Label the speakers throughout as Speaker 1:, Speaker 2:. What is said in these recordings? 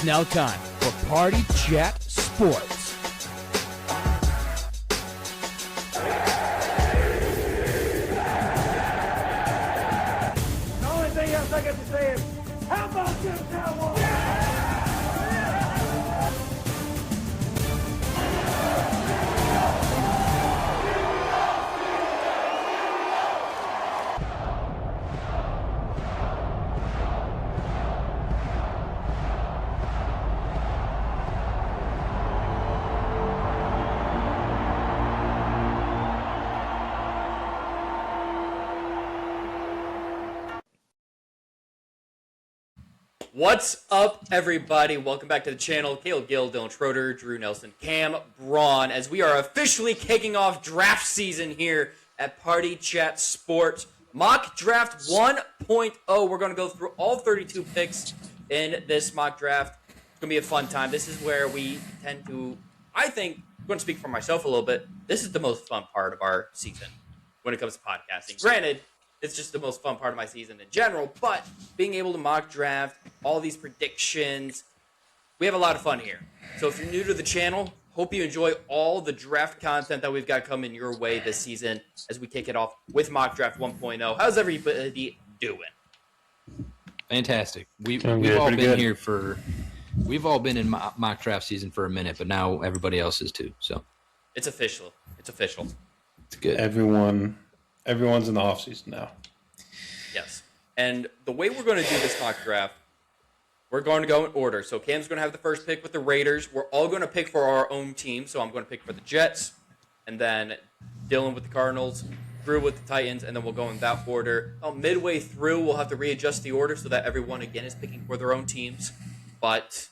Speaker 1: It's now time for Party Chat Sports.
Speaker 2: The only thing else I got to say is, how about them Cowboys?
Speaker 3: What's up, everybody? Welcome back to the channel. Caleb Gill, Dylan Schroeder, Drew Nelson, Cam Braun, as we are officially kicking off draft season here at Party Chat Sports. Mock Draft 1.0. We're going to go through all 32 picks in this mock draft. It's going to be a fun time. This is where we tend to, I think, I'm going to speak for myself a little bit. This is the most fun part of our season when it comes to podcasting. Granted, it's just the most fun part of my season in general, but being able to mock draft, all these predictions, we have a lot of fun here. So if you're new to the channel, hope you enjoy all the draft content that we've got coming your way this season as we kick it off with Mock Draft 1.0. How's everybody doing?
Speaker 4: Fantastic. We've all been here for, we've all been in mock draft season for a minute, but now everybody else is too. So
Speaker 3: it's official. It's official.
Speaker 4: It's good.
Speaker 5: Everyone's in the off season now.
Speaker 3: Yes. And the way we're going to do this mock draft, we're going to go in order. So Cam's going to have the first pick with the Raiders. We're all going to pick for our own team. So I'm going to pick for the Jets, and then Dylan with the Cardinals, Drew with the Titans, and then we'll go in that order. Midway through, we'll have to readjust the order so that everyone, again, is picking for their own teams. But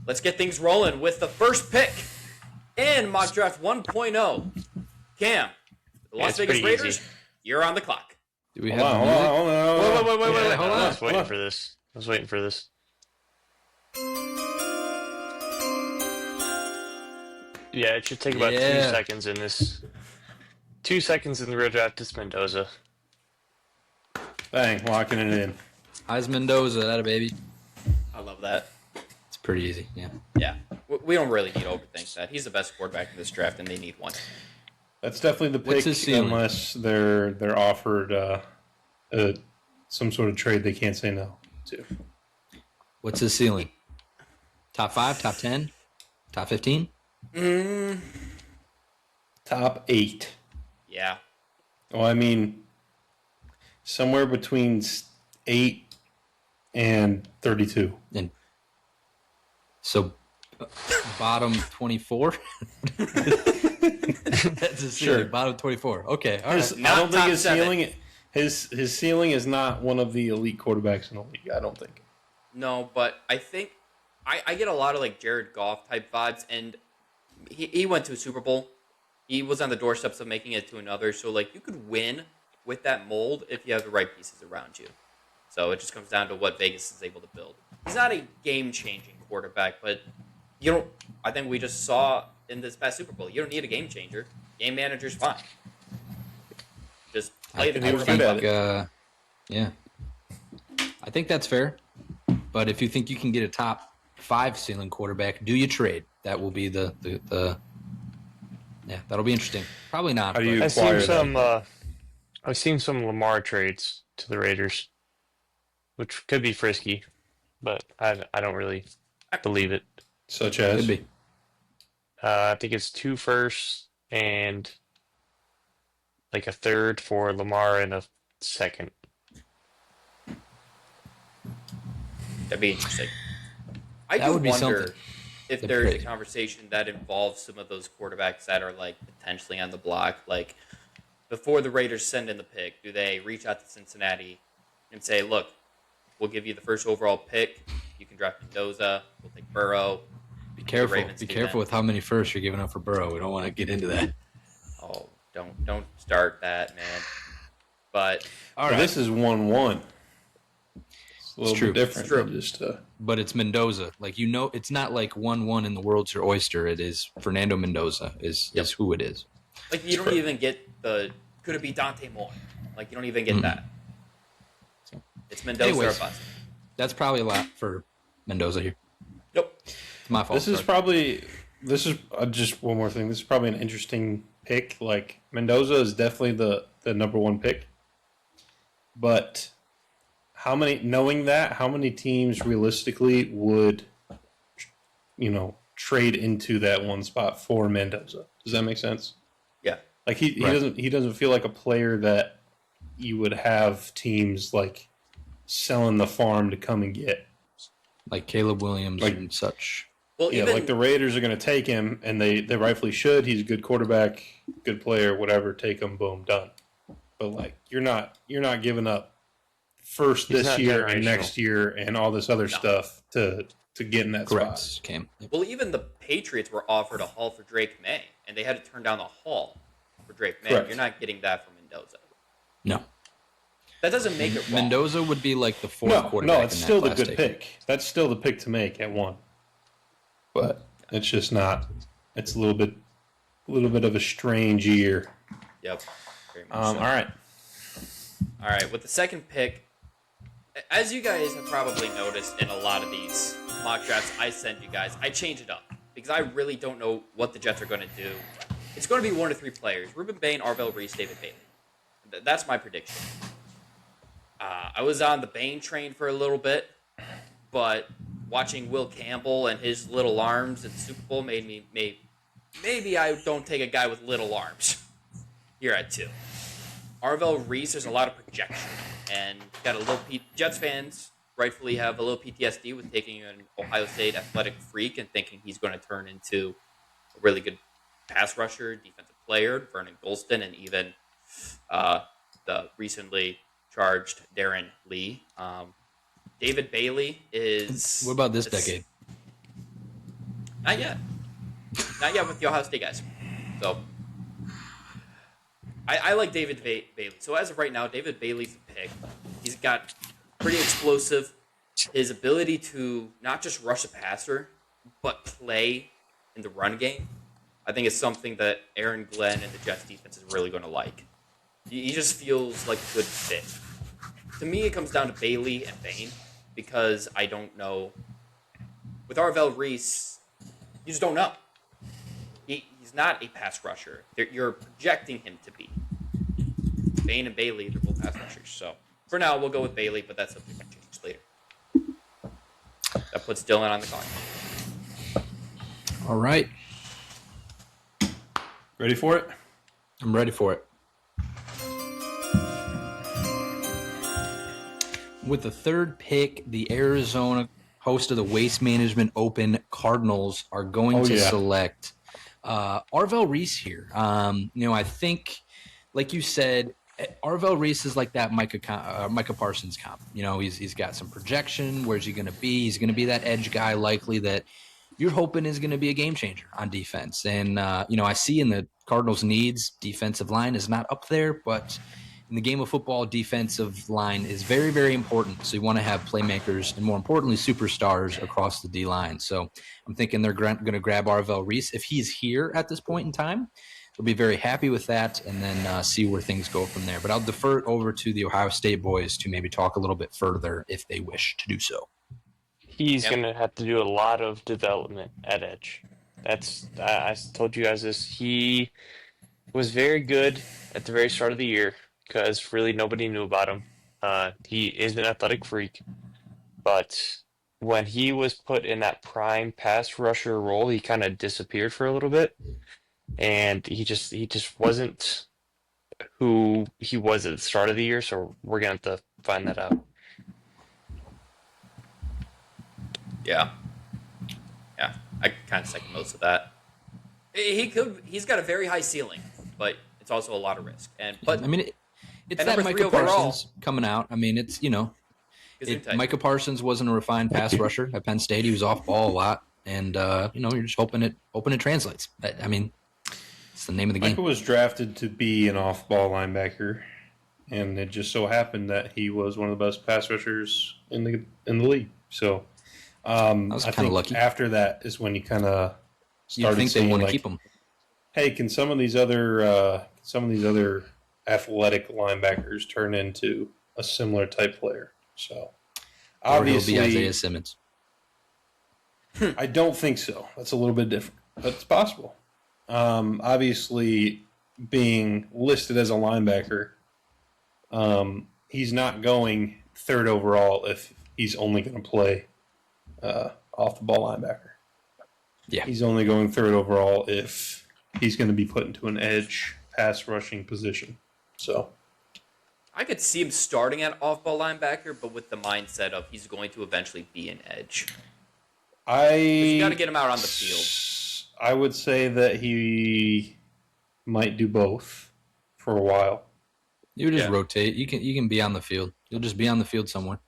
Speaker 3: let's get things rolling with the first pick in Mock Draft 1.0. Cam, the Las Vegas Raiders, you're on the clock.
Speaker 4: Do we have
Speaker 5: Hold on.
Speaker 4: Wait, hold on.
Speaker 6: I was waiting for this. Yeah, it should take about 2 seconds in this. 2 seconds in the real draft. It's Mendoza.
Speaker 5: Bang, locking it in.
Speaker 4: Eyes Mendoza, that a baby.
Speaker 3: I love that.
Speaker 4: It's pretty easy, yeah.
Speaker 3: Yeah, we don't really need to overthink that. He's the best quarterback in this draft, and they need one.
Speaker 5: That's definitely the
Speaker 4: What's
Speaker 5: pick,
Speaker 4: his ceiling?
Speaker 5: unless they're offered some sort of trade they can't say no to.
Speaker 4: What's his ceiling? Top 5, top 10, top 15?
Speaker 5: Top 8.
Speaker 3: Yeah.
Speaker 5: Well, I mean, somewhere between 8 and 32.
Speaker 4: And so bottom 24? That's his ceiling.
Speaker 5: Sure.
Speaker 4: Bottom 24. Okay, all right.
Speaker 5: I don't think his
Speaker 3: top 7.
Speaker 5: ceiling. His ceiling is not one of the elite quarterbacks in the league. I don't think.
Speaker 3: No, but I think I get a lot of like Jared Goff type vibes, and he went to a Super Bowl. He was on the doorsteps of making it to another. So like you could win with that mold if you have the right pieces around you. So it just comes down to what Vegas is able to build. He's not a game-changing quarterback, but you don't. I think we just saw in this past Super Bowl, you don't need a game changer. Game manager's fine. Just play the quarterback.
Speaker 4: Yeah. I think that's fair. But if you think you can get a top 5 ceiling quarterback, do you trade? That will be the yeah, that'll be interesting. Probably not.
Speaker 5: How do you
Speaker 6: I've seen
Speaker 5: acquire
Speaker 6: some.
Speaker 5: that?
Speaker 6: I've seen some Lamar trades to the Raiders, which could be frisky, but I don't really believe it.
Speaker 5: Such as?
Speaker 4: Could be.
Speaker 6: I think it's 2 firsts and like a third for Lamar and a second.
Speaker 3: That'd be interesting. I
Speaker 4: That
Speaker 3: do
Speaker 4: would be
Speaker 3: wonder
Speaker 4: something.
Speaker 3: if
Speaker 4: That'd be
Speaker 3: there's a
Speaker 4: crazy.
Speaker 3: conversation that involves some of those quarterbacks that are like potentially on the block. Like before the Raiders send in the pick, do they reach out to Cincinnati and say, "Look, we'll give you the first overall pick. You can draft Mendoza. We'll take Burrow."
Speaker 4: Be careful.
Speaker 3: Ravens
Speaker 4: Be
Speaker 3: do
Speaker 4: careful
Speaker 3: that.
Speaker 4: with how many firsts you're giving up for Burrow. We don't want to get into that.
Speaker 3: Oh, don't start that, man. But
Speaker 5: All right. This is 1-1. It's a little
Speaker 4: true.
Speaker 5: bit different.
Speaker 3: It's true.
Speaker 5: Than just
Speaker 4: But it's Mendoza. Like, it's not like 1-1 in the world's your oyster. It is Fernando Mendoza is who it is.
Speaker 3: like you don't even get the could it be Dante Moore? Like you don't even get that. It's Mendoza or
Speaker 4: Anyways.
Speaker 3: bust.
Speaker 4: That's probably a lot for Mendoza here.
Speaker 3: Nope.
Speaker 4: It's my fault.
Speaker 5: This is just one more thing. This is probably an interesting pick. Like Mendoza is definitely the number one pick, but knowing that, how many teams realistically would, trade into that one spot for Mendoza? Does that make sense?
Speaker 3: Yeah.
Speaker 5: Like he doesn't feel like a player that you would have teams like selling the farm to come and get.
Speaker 4: Like Caleb Williams and such.
Speaker 3: Well,
Speaker 5: Yeah, like the Raiders are going to take him, and they rightfully should. He's a good quarterback, good player, whatever. Take him, boom, done. But like you're not giving up first
Speaker 6: He's
Speaker 5: this
Speaker 6: not
Speaker 5: year and
Speaker 6: generational.
Speaker 5: next year and all this other stuff to get in that
Speaker 4: Correct.
Speaker 5: spot.
Speaker 4: Cam.
Speaker 3: Well, even the Patriots were offered a haul for Drake May, and they had to turn down the haul for Drake May.
Speaker 5: Correct.
Speaker 3: You're not getting that from Mendoza.
Speaker 4: No.
Speaker 3: That doesn't make it wrong.
Speaker 4: Mendoza would be like the fourth
Speaker 5: No,
Speaker 4: quarterback.
Speaker 5: it's
Speaker 4: in that
Speaker 5: still the
Speaker 4: class
Speaker 5: good
Speaker 4: taken.
Speaker 5: pick. That's still the pick to make at one. But it's just not. It's a little bit of a strange year.
Speaker 3: Yep. Very much
Speaker 5: All
Speaker 3: so.
Speaker 5: right.
Speaker 3: All right, with the second pick, as you guys have probably noticed in a lot of these mock drafts I send you guys, I change it up because I really don't know what the Jets are going to do. It's going to be 1 to 3 players: Reuben Bain, Arvell Reese, David Bailey. That's my prediction. I was on the Bain train for a little bit, but watching Will Campbell and his little arms in the Super Bowl made me maybe I don't take a guy with little arms here at 2. Arvell Reese, there's a lot of projection, and got a little Jets fans rightfully have a little PTSD with taking an Ohio State athletic freak and thinking he's going to turn into a really good pass rusher, defensive player, Vernon Golston, and even the recently charged Darren Lee. David Bailey is...
Speaker 4: What about this decade?
Speaker 3: Not yet. Not yet with the Ohio State guys. So... I like David Bailey. So as of right now, David Bailey's a pick. He's got pretty explosive. His ability to not just rush a passer, but play in the run game, I think is something that Aaron Glenn and the Jets defense is really going to like. He just feels like a good fit. To me, it comes down to Bailey and Bain because I don't know. With Arvell Reese, you just don't know. He's not a pass rusher. You're projecting him to be. Bain and Bailey, they're both pass rushers. So for now, we'll go with Bailey, but that's something that changes later. That puts Dylan on the clock.
Speaker 4: All right.
Speaker 5: Ready for it?
Speaker 4: I'm ready for it. With the third pick, the Arizona host of the Waste Management Open Cardinals are going to select Arvell Reese here. I think, like you said, Arvell Reese is like that Micah Parsons comp. He's got some projection. Where's he going to be? He's going to be that edge guy likely that you're hoping is going to be a game changer on defense. And, I see in the Cardinals' needs, defensive line is not up there, but in the game of football, defensive line is very, very important. So you want to have playmakers and, more importantly, superstars across the D-line. So I'm thinking they're going to grab Arvell Reese. If he's here at this point in time, they'll be very happy with that and then see where things go from there. But I'll defer it over to the Ohio State boys to maybe talk a little bit further if they wish to do so.
Speaker 6: He's going to have to do a lot of development at edge. I told you guys this. He was very good at the very start of the year because really nobody knew about him. He is an athletic freak, but when he was put in that prime pass rusher role, he kind of disappeared for a little bit, and he just wasn't who he was at the start of the year. So we're gonna have to find that out.
Speaker 3: Yeah, I kind of second most of that. He's got a very high ceiling, but it's also a lot of risk. But
Speaker 4: it's
Speaker 3: and
Speaker 4: that
Speaker 3: number
Speaker 4: Micah
Speaker 3: 3 overall,
Speaker 4: Parsons coming out. It's
Speaker 3: Gesundheit.
Speaker 4: Micah Parsons wasn't a refined pass rusher at Penn State. He was off ball a lot, and you're just hoping it translates. It's the name of the game.
Speaker 5: Micah was drafted to be an off-ball linebacker, and it just so happened that he was one of the best pass rushers in the league. So I
Speaker 4: was kind of
Speaker 5: think
Speaker 4: lucky.
Speaker 5: after that is when you kind of
Speaker 4: You
Speaker 5: started
Speaker 4: think they
Speaker 5: seeing
Speaker 4: want to
Speaker 5: like,
Speaker 4: keep him?
Speaker 5: hey, can some of these other athletic linebackers turn into a similar type player? So
Speaker 4: Or he'll
Speaker 5: obviously,
Speaker 4: be Isaiah Simmons.
Speaker 5: I don't think so. That's a little bit different, but it's possible. Obviously, being listed as a linebacker, he's not going third overall if he's only going to play off the ball linebacker.
Speaker 4: Yeah.
Speaker 5: He's only going third overall if he's going to be put into an edge pass rushing position. So
Speaker 3: I could see him starting at off-ball linebacker, but with the mindset of he's going to eventually be an edge. You got to get him out on the field.
Speaker 5: I would say that he might do both for a while.
Speaker 4: You just rotate. You can be on the field. You'll just be on the field somewhere.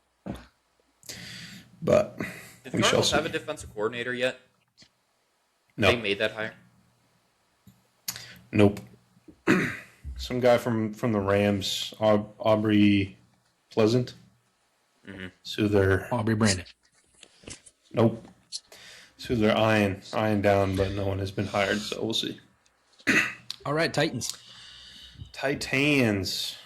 Speaker 5: But
Speaker 3: did the Cardinals have a defensive coordinator yet?
Speaker 5: No.
Speaker 3: They made that hire?
Speaker 5: Nope. Some guy from the Rams, Aubrey Pleasant.
Speaker 3: Mm-hmm.
Speaker 5: So they're
Speaker 4: Aubrey Brandon.
Speaker 5: Nope. So they're eyeing down, but no one has been hired, so we'll see.
Speaker 4: All right, Titans.
Speaker 5: Titans.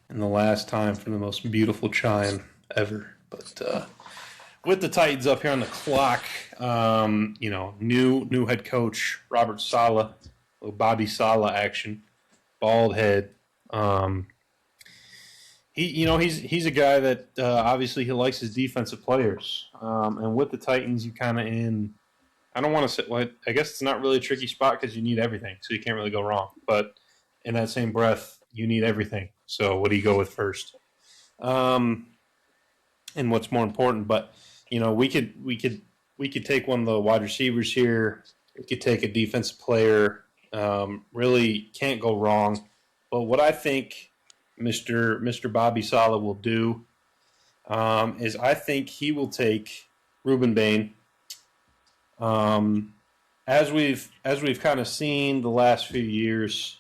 Speaker 5: And the last time for the most beautiful chime ever. But with the Titans up here on the clock, new head coach Robert Saleh, little Bobby Saleh action, bald head. He's a guy that obviously he likes his defensive players, and with the Titans, you kind of in. I don't want to say. Well, I guess it's not really a tricky spot because you need everything, so you can't really go wrong. But in that same breath, you need everything. So what do you go with first? And what's more important? But we could take one of the wide receivers here. We could take a defensive player. Really can't go wrong. But what I think Mr. Bobby Saleh will do is I think he will take Ruben Bain. As we've kind of seen the last few years,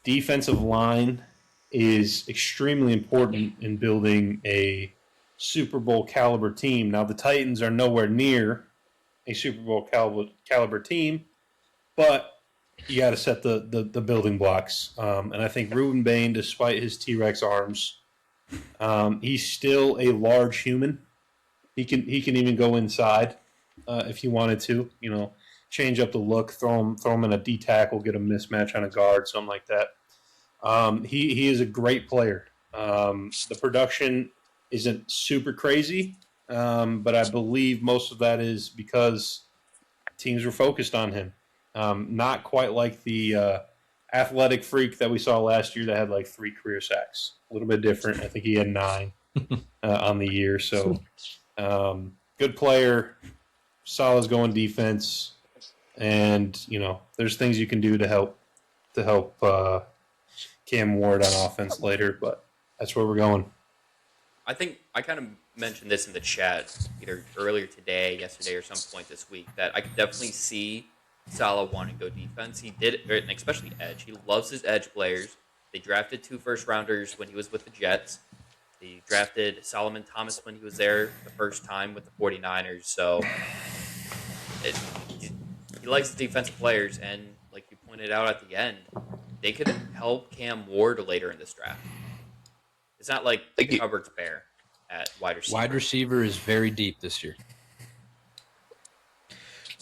Speaker 5: defensive line is extremely important in building a Super Bowl caliber team. Now the Titans are nowhere near a Super Bowl caliber team, but you got to set the building blocks. And I think Ruben Bain, despite his T-Rex arms, he's still a large human. He can even go inside if he wanted to. Change up the look, throw him in a D tackle, get a mismatch on a guard, something like that. He is a great player. The production isn't super crazy, but I believe most of that is because teams were focused on him. Not quite like the athletic freak that we saw last year that had like 3 career sacks. A little bit different. I think he had 9 on the year. So good player. Saleh's going defense. And, there's things you can do to help Cam Ward on offense later, but that's where we're going.
Speaker 3: I think I kind of mentioned this in the chat either earlier today, yesterday, or some point this week that I could definitely see Saleh wanting to go defense. He did, and especially edge. He loves his edge players. They drafted 2 first-rounders when he was with the Jets. They drafted Solomon Thomas when he was there the first time with the 49ers. So he likes the defensive players, and like you pointed out at the end, they could help Cam Ward later in this draft. It's not like Hubbard's bare at wide receiver.
Speaker 4: Wide receiver is very deep this year.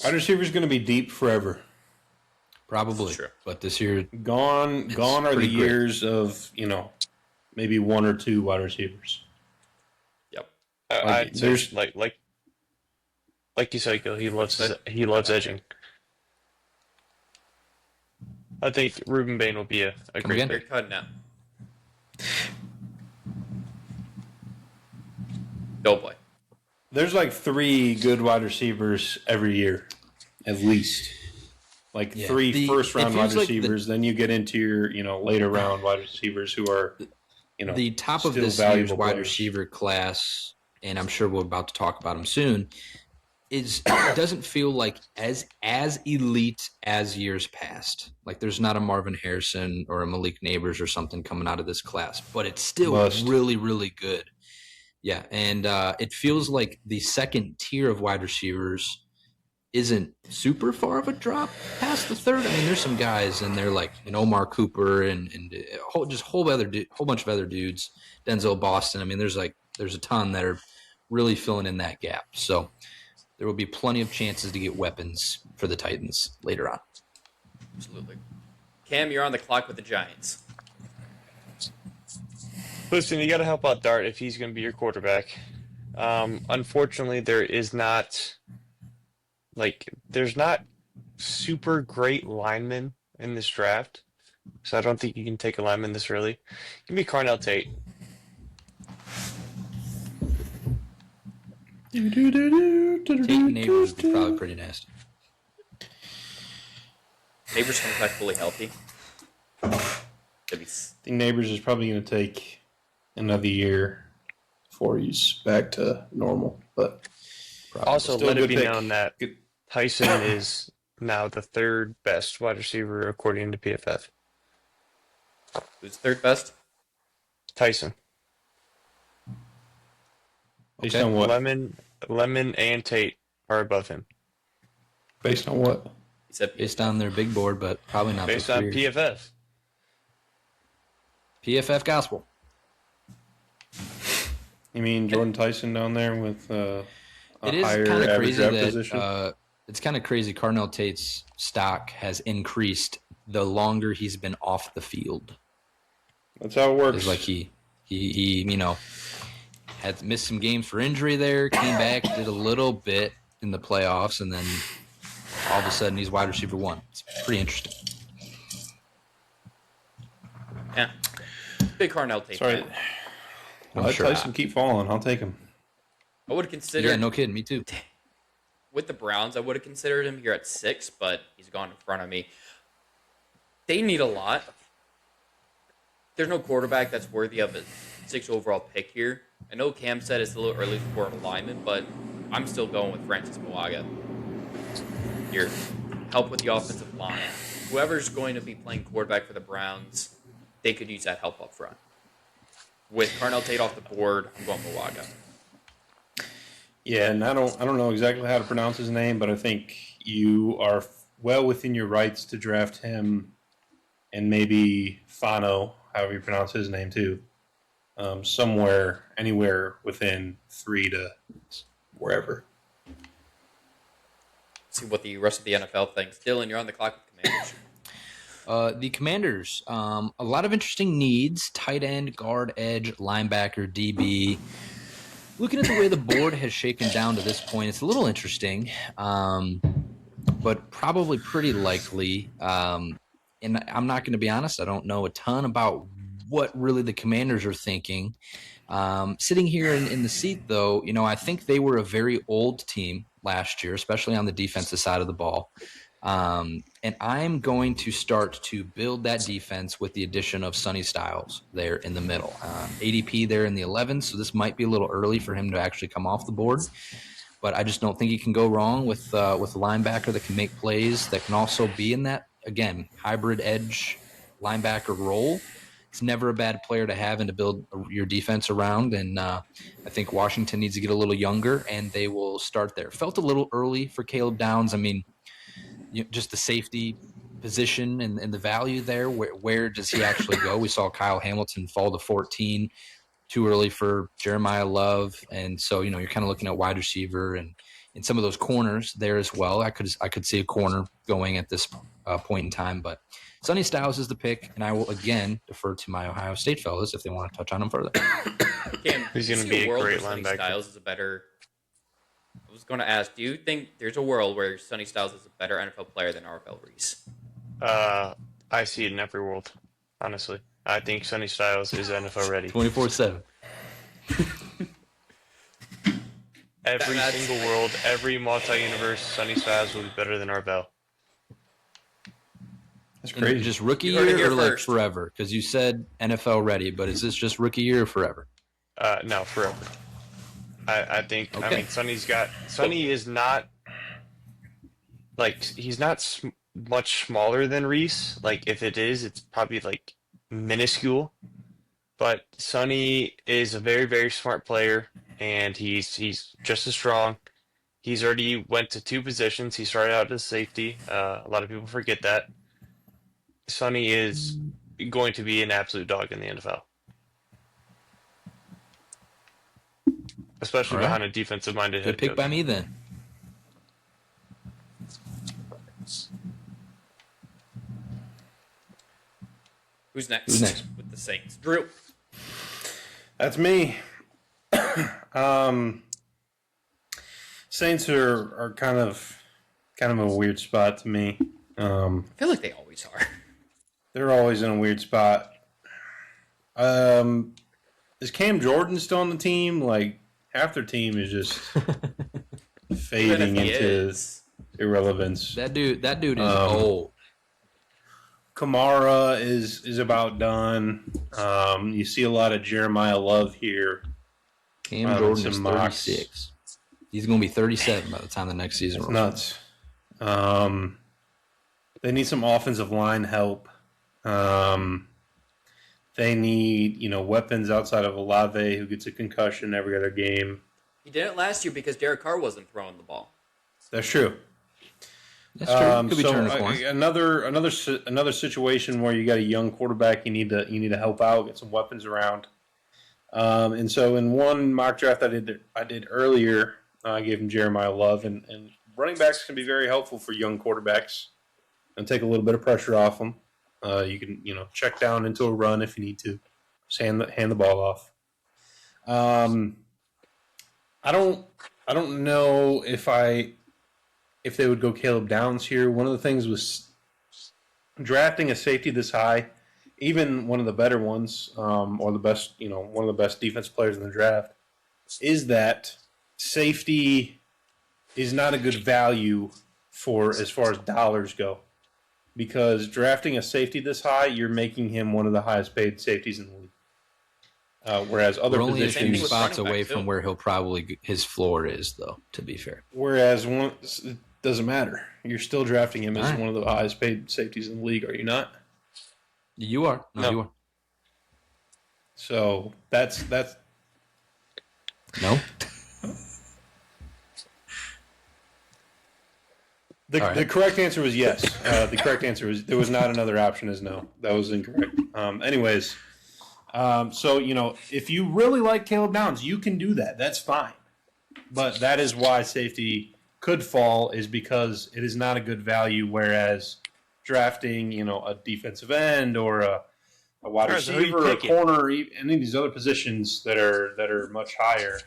Speaker 5: Wide receiver is going to be deep forever.
Speaker 4: Probably, but this year
Speaker 5: gone are the
Speaker 4: great.
Speaker 5: years of maybe 1 or 2 wide receivers.
Speaker 3: Yep.
Speaker 6: There's like you said, Gil, he loves edging. I think Ruben Bain will be a great
Speaker 3: You're
Speaker 6: pick.
Speaker 3: cutting out. Go boy.
Speaker 5: There's like 3 good wide receivers every year, at least. Like 3 first-round wide receivers. Then you get into your later round wide receivers who are
Speaker 4: the top of
Speaker 5: still
Speaker 4: this
Speaker 5: valuable
Speaker 4: year's wide
Speaker 5: players.
Speaker 4: receiver class, and I'm sure we're about to talk about them soon. It doesn't feel like as elite as years past. Like there's not a Marvin Harrison or a Malik Neighbors or something coming out of this class, but it's still really, really good. Yeah, and it feels like the second tier of wide receivers isn't super far of a drop past the third. I mean, there's some guys in there like Omar Cooper and a whole bunch of other dudes, Denzel Boston. I mean, there's a ton that are really filling in that gap. So there will be plenty of chances to get weapons for the Titans later on.
Speaker 3: Absolutely. Cam, you're on the clock with the Giants.
Speaker 6: Listen, you got to help out Dart if he's going to be your quarterback. Unfortunately, there's not super great linemen in this draft, so I don't think you can take a lineman this early. Give me Carnell Tate.
Speaker 4: Tate and Neighbors would be probably pretty nasty.
Speaker 3: Neighbors comes back fully healthy.
Speaker 5: I think Neighbors is probably going to take another year before he's back to normal. But
Speaker 6: Also,
Speaker 5: still
Speaker 6: let
Speaker 5: a
Speaker 6: it
Speaker 5: good
Speaker 6: be
Speaker 5: pick.
Speaker 6: known that
Speaker 5: Good.
Speaker 6: Tyson is now the third best wide receiver according to PFF.
Speaker 3: Who's third best?
Speaker 6: Tyson.
Speaker 5: Based on what?
Speaker 6: Lemon and Tate are above him.
Speaker 5: Based on what?
Speaker 3: He said
Speaker 4: Based on their big board, but probably not
Speaker 6: Based
Speaker 4: the
Speaker 6: on
Speaker 4: career.
Speaker 6: PFF.
Speaker 4: PFF gospel.
Speaker 5: You mean Jordan Tyson down there with a
Speaker 4: It is
Speaker 5: higher
Speaker 4: kind of
Speaker 5: average
Speaker 4: crazy
Speaker 5: draft position?
Speaker 4: that it's kind of crazy. Carnell Tate's stock has increased the longer he's been off the field.
Speaker 5: That's how it works.
Speaker 4: It's like he had missed some games for injury there, came back, did a little bit in the playoffs, and then all of a sudden he's wide receiver 1. It's pretty interesting.
Speaker 3: Yeah. Big Carnell Tate.
Speaker 5: Sorry.
Speaker 3: fan.
Speaker 5: Let Tyson keep falling. I'll take him.
Speaker 3: I would consider
Speaker 4: Yeah, no kidding. Me too.
Speaker 3: with the Browns, I would have considered him here at 6, but he's gone in front of me. They need a lot. There's no quarterback that's worthy of a 6 overall pick here. I know Cam said it's a little early for an alignment, but I'm still going with Francis Moaga. Here, help with the offensive line. Whoever's going to be playing quarterback for the Browns, they could use that help up front. With Carnell Tate off the board, I'm going Moaga.
Speaker 5: Yeah, and I don't know exactly how to pronounce his name, but I think you are well within your rights to draft him and maybe Fano, however you pronounce his name too, anywhere within 3 to wherever.
Speaker 3: See what the rest of the NFL thinks. Dylan, you're on the clock with Commanders.
Speaker 4: The Commanders, a lot of interesting needs: tight end, guard, edge, linebacker, DB. Looking at the way the board has shaken down to this point, it's a little interesting, but probably pretty likely. And I'm not going to be honest, I don't know a ton about what really the Commanders are thinking. Sitting here in the seat, though, I think they were a very old team last year, especially on the defensive side of the ball. And I'm going to start to build that defense with the addition of Sonny Styles there in the middle. ADP there in the 11th, so this might be a little early for him to actually come off the board. But I just don't think he can go wrong with a linebacker that can make plays, that can also be in that, again, hybrid edge linebacker role. It's never a bad player to have and to build your defense around. And I think Washington needs to get a little younger, and they will start there. Felt a little early for Caleb Downs. I mean, just the safety position and the value there. Where does he actually go? We saw Kyle Hamilton fall to 14, too early for Jeremiah Love. And so, you're kind of looking at wide receiver and some of those corners there as well. I could see a corner going at this point in time, but Sonny Styles is the pick, and I will again defer to my Ohio State fellas if they want to touch on him further.
Speaker 3: Cam,
Speaker 6: He's
Speaker 3: do you
Speaker 6: gonna
Speaker 3: see
Speaker 6: be a
Speaker 3: world
Speaker 6: great
Speaker 3: where Sonny
Speaker 6: linebacker.
Speaker 3: Styles is a better. I was going to ask, do you think there's a world where Sonny Styles is a better NFL player than Arvell Reese?
Speaker 6: I see it in every world, honestly. I think Sonny Styles is NFL ready.
Speaker 4: 24/7.
Speaker 6: Every
Speaker 3: That's-
Speaker 6: single world, every multi-universe, Sonny Styles will be better than Arvell.
Speaker 5: That's crazy.
Speaker 4: Just rookie
Speaker 3: You heard it
Speaker 4: year
Speaker 3: here
Speaker 4: or like
Speaker 3: first.
Speaker 4: forever? Because you said NFL ready, but is this just rookie year or forever?
Speaker 6: No, forever. I think. I
Speaker 4: Okay.
Speaker 6: mean, Sonny is not he's not much smaller than Reese. Like, if it is, it's probably like minuscule. But Sonny is a very, very smart player, and he's just as strong. He's already went to 2 positions. He started out as safety. A lot of people forget that. Sonny is going to be an absolute dog in the NFL, especially
Speaker 4: All right.
Speaker 6: behind a defensive-minded
Speaker 4: Good
Speaker 6: head
Speaker 4: pick
Speaker 6: coach.
Speaker 4: by me then.
Speaker 3: Who's next?
Speaker 4: Who's next?
Speaker 3: With the Saints? Drew.
Speaker 5: That's me. Saints are kind of a weird spot to me.
Speaker 3: I feel like they always are.
Speaker 5: They're always in a weird spot. Is Cam Jordan still on the team? Like, half their team is just fading
Speaker 3: Even if he
Speaker 5: into
Speaker 3: is.
Speaker 5: irrelevance.
Speaker 4: That dude is old.
Speaker 5: Kamara is about done. You see a lot of Jeremiah Love here.
Speaker 4: Cam Jordan
Speaker 5: some
Speaker 4: is
Speaker 5: mocks.
Speaker 4: 36. He's going to be 37 by the time the next season rolls.
Speaker 5: Nuts. They need some offensive line help. They need, weapons outside of Olave, who gets a concussion every other game.
Speaker 3: He did it last year because Derek Carr wasn't throwing the ball.
Speaker 5: That's true.
Speaker 4: That's true. Could be turning a corner.
Speaker 5: Another situation where you got a young quarterback, you need to help out, get some weapons around. And so in one mock draft I did earlier, I gave him Jeremiah Love, and running backs can be very helpful for young quarterbacks and take a little bit of pressure off them. You can check down into a run if you need to, just hand the ball off. I don't know if they would go Caleb Downs here. One of the things was drafting a safety this high, even one of the better ones, or the best, one of the best defense players in the draft, is that safety is not a good value for as far as dollars go. Because drafting a safety this high, you're making him one of the highest paid safeties in the league. Whereas other
Speaker 4: We're only a few
Speaker 5: positions,
Speaker 4: spots
Speaker 3: running back,
Speaker 4: away
Speaker 3: too.
Speaker 4: from where he'll probably his floor is, though. To be fair,
Speaker 5: whereas it doesn't matter. You're still drafting him as
Speaker 4: All right.
Speaker 5: one of the highest paid safeties in the league, are you not?
Speaker 4: you are. No,
Speaker 6: No.
Speaker 4: you are.
Speaker 5: So that's
Speaker 4: No.
Speaker 5: the
Speaker 4: All right.
Speaker 5: the correct answer was yes. The correct answer was there was not another option as no. That was incorrect. Anyways, so if you really like Caleb Downs, you can do that. That's fine. But that is why safety could fall, is because it is not a good value. Whereas drafting, a defensive end or a wide
Speaker 6: Alright, so who you
Speaker 5: receiver, or a
Speaker 6: picking?
Speaker 5: corner, any of these other positions that are much higher,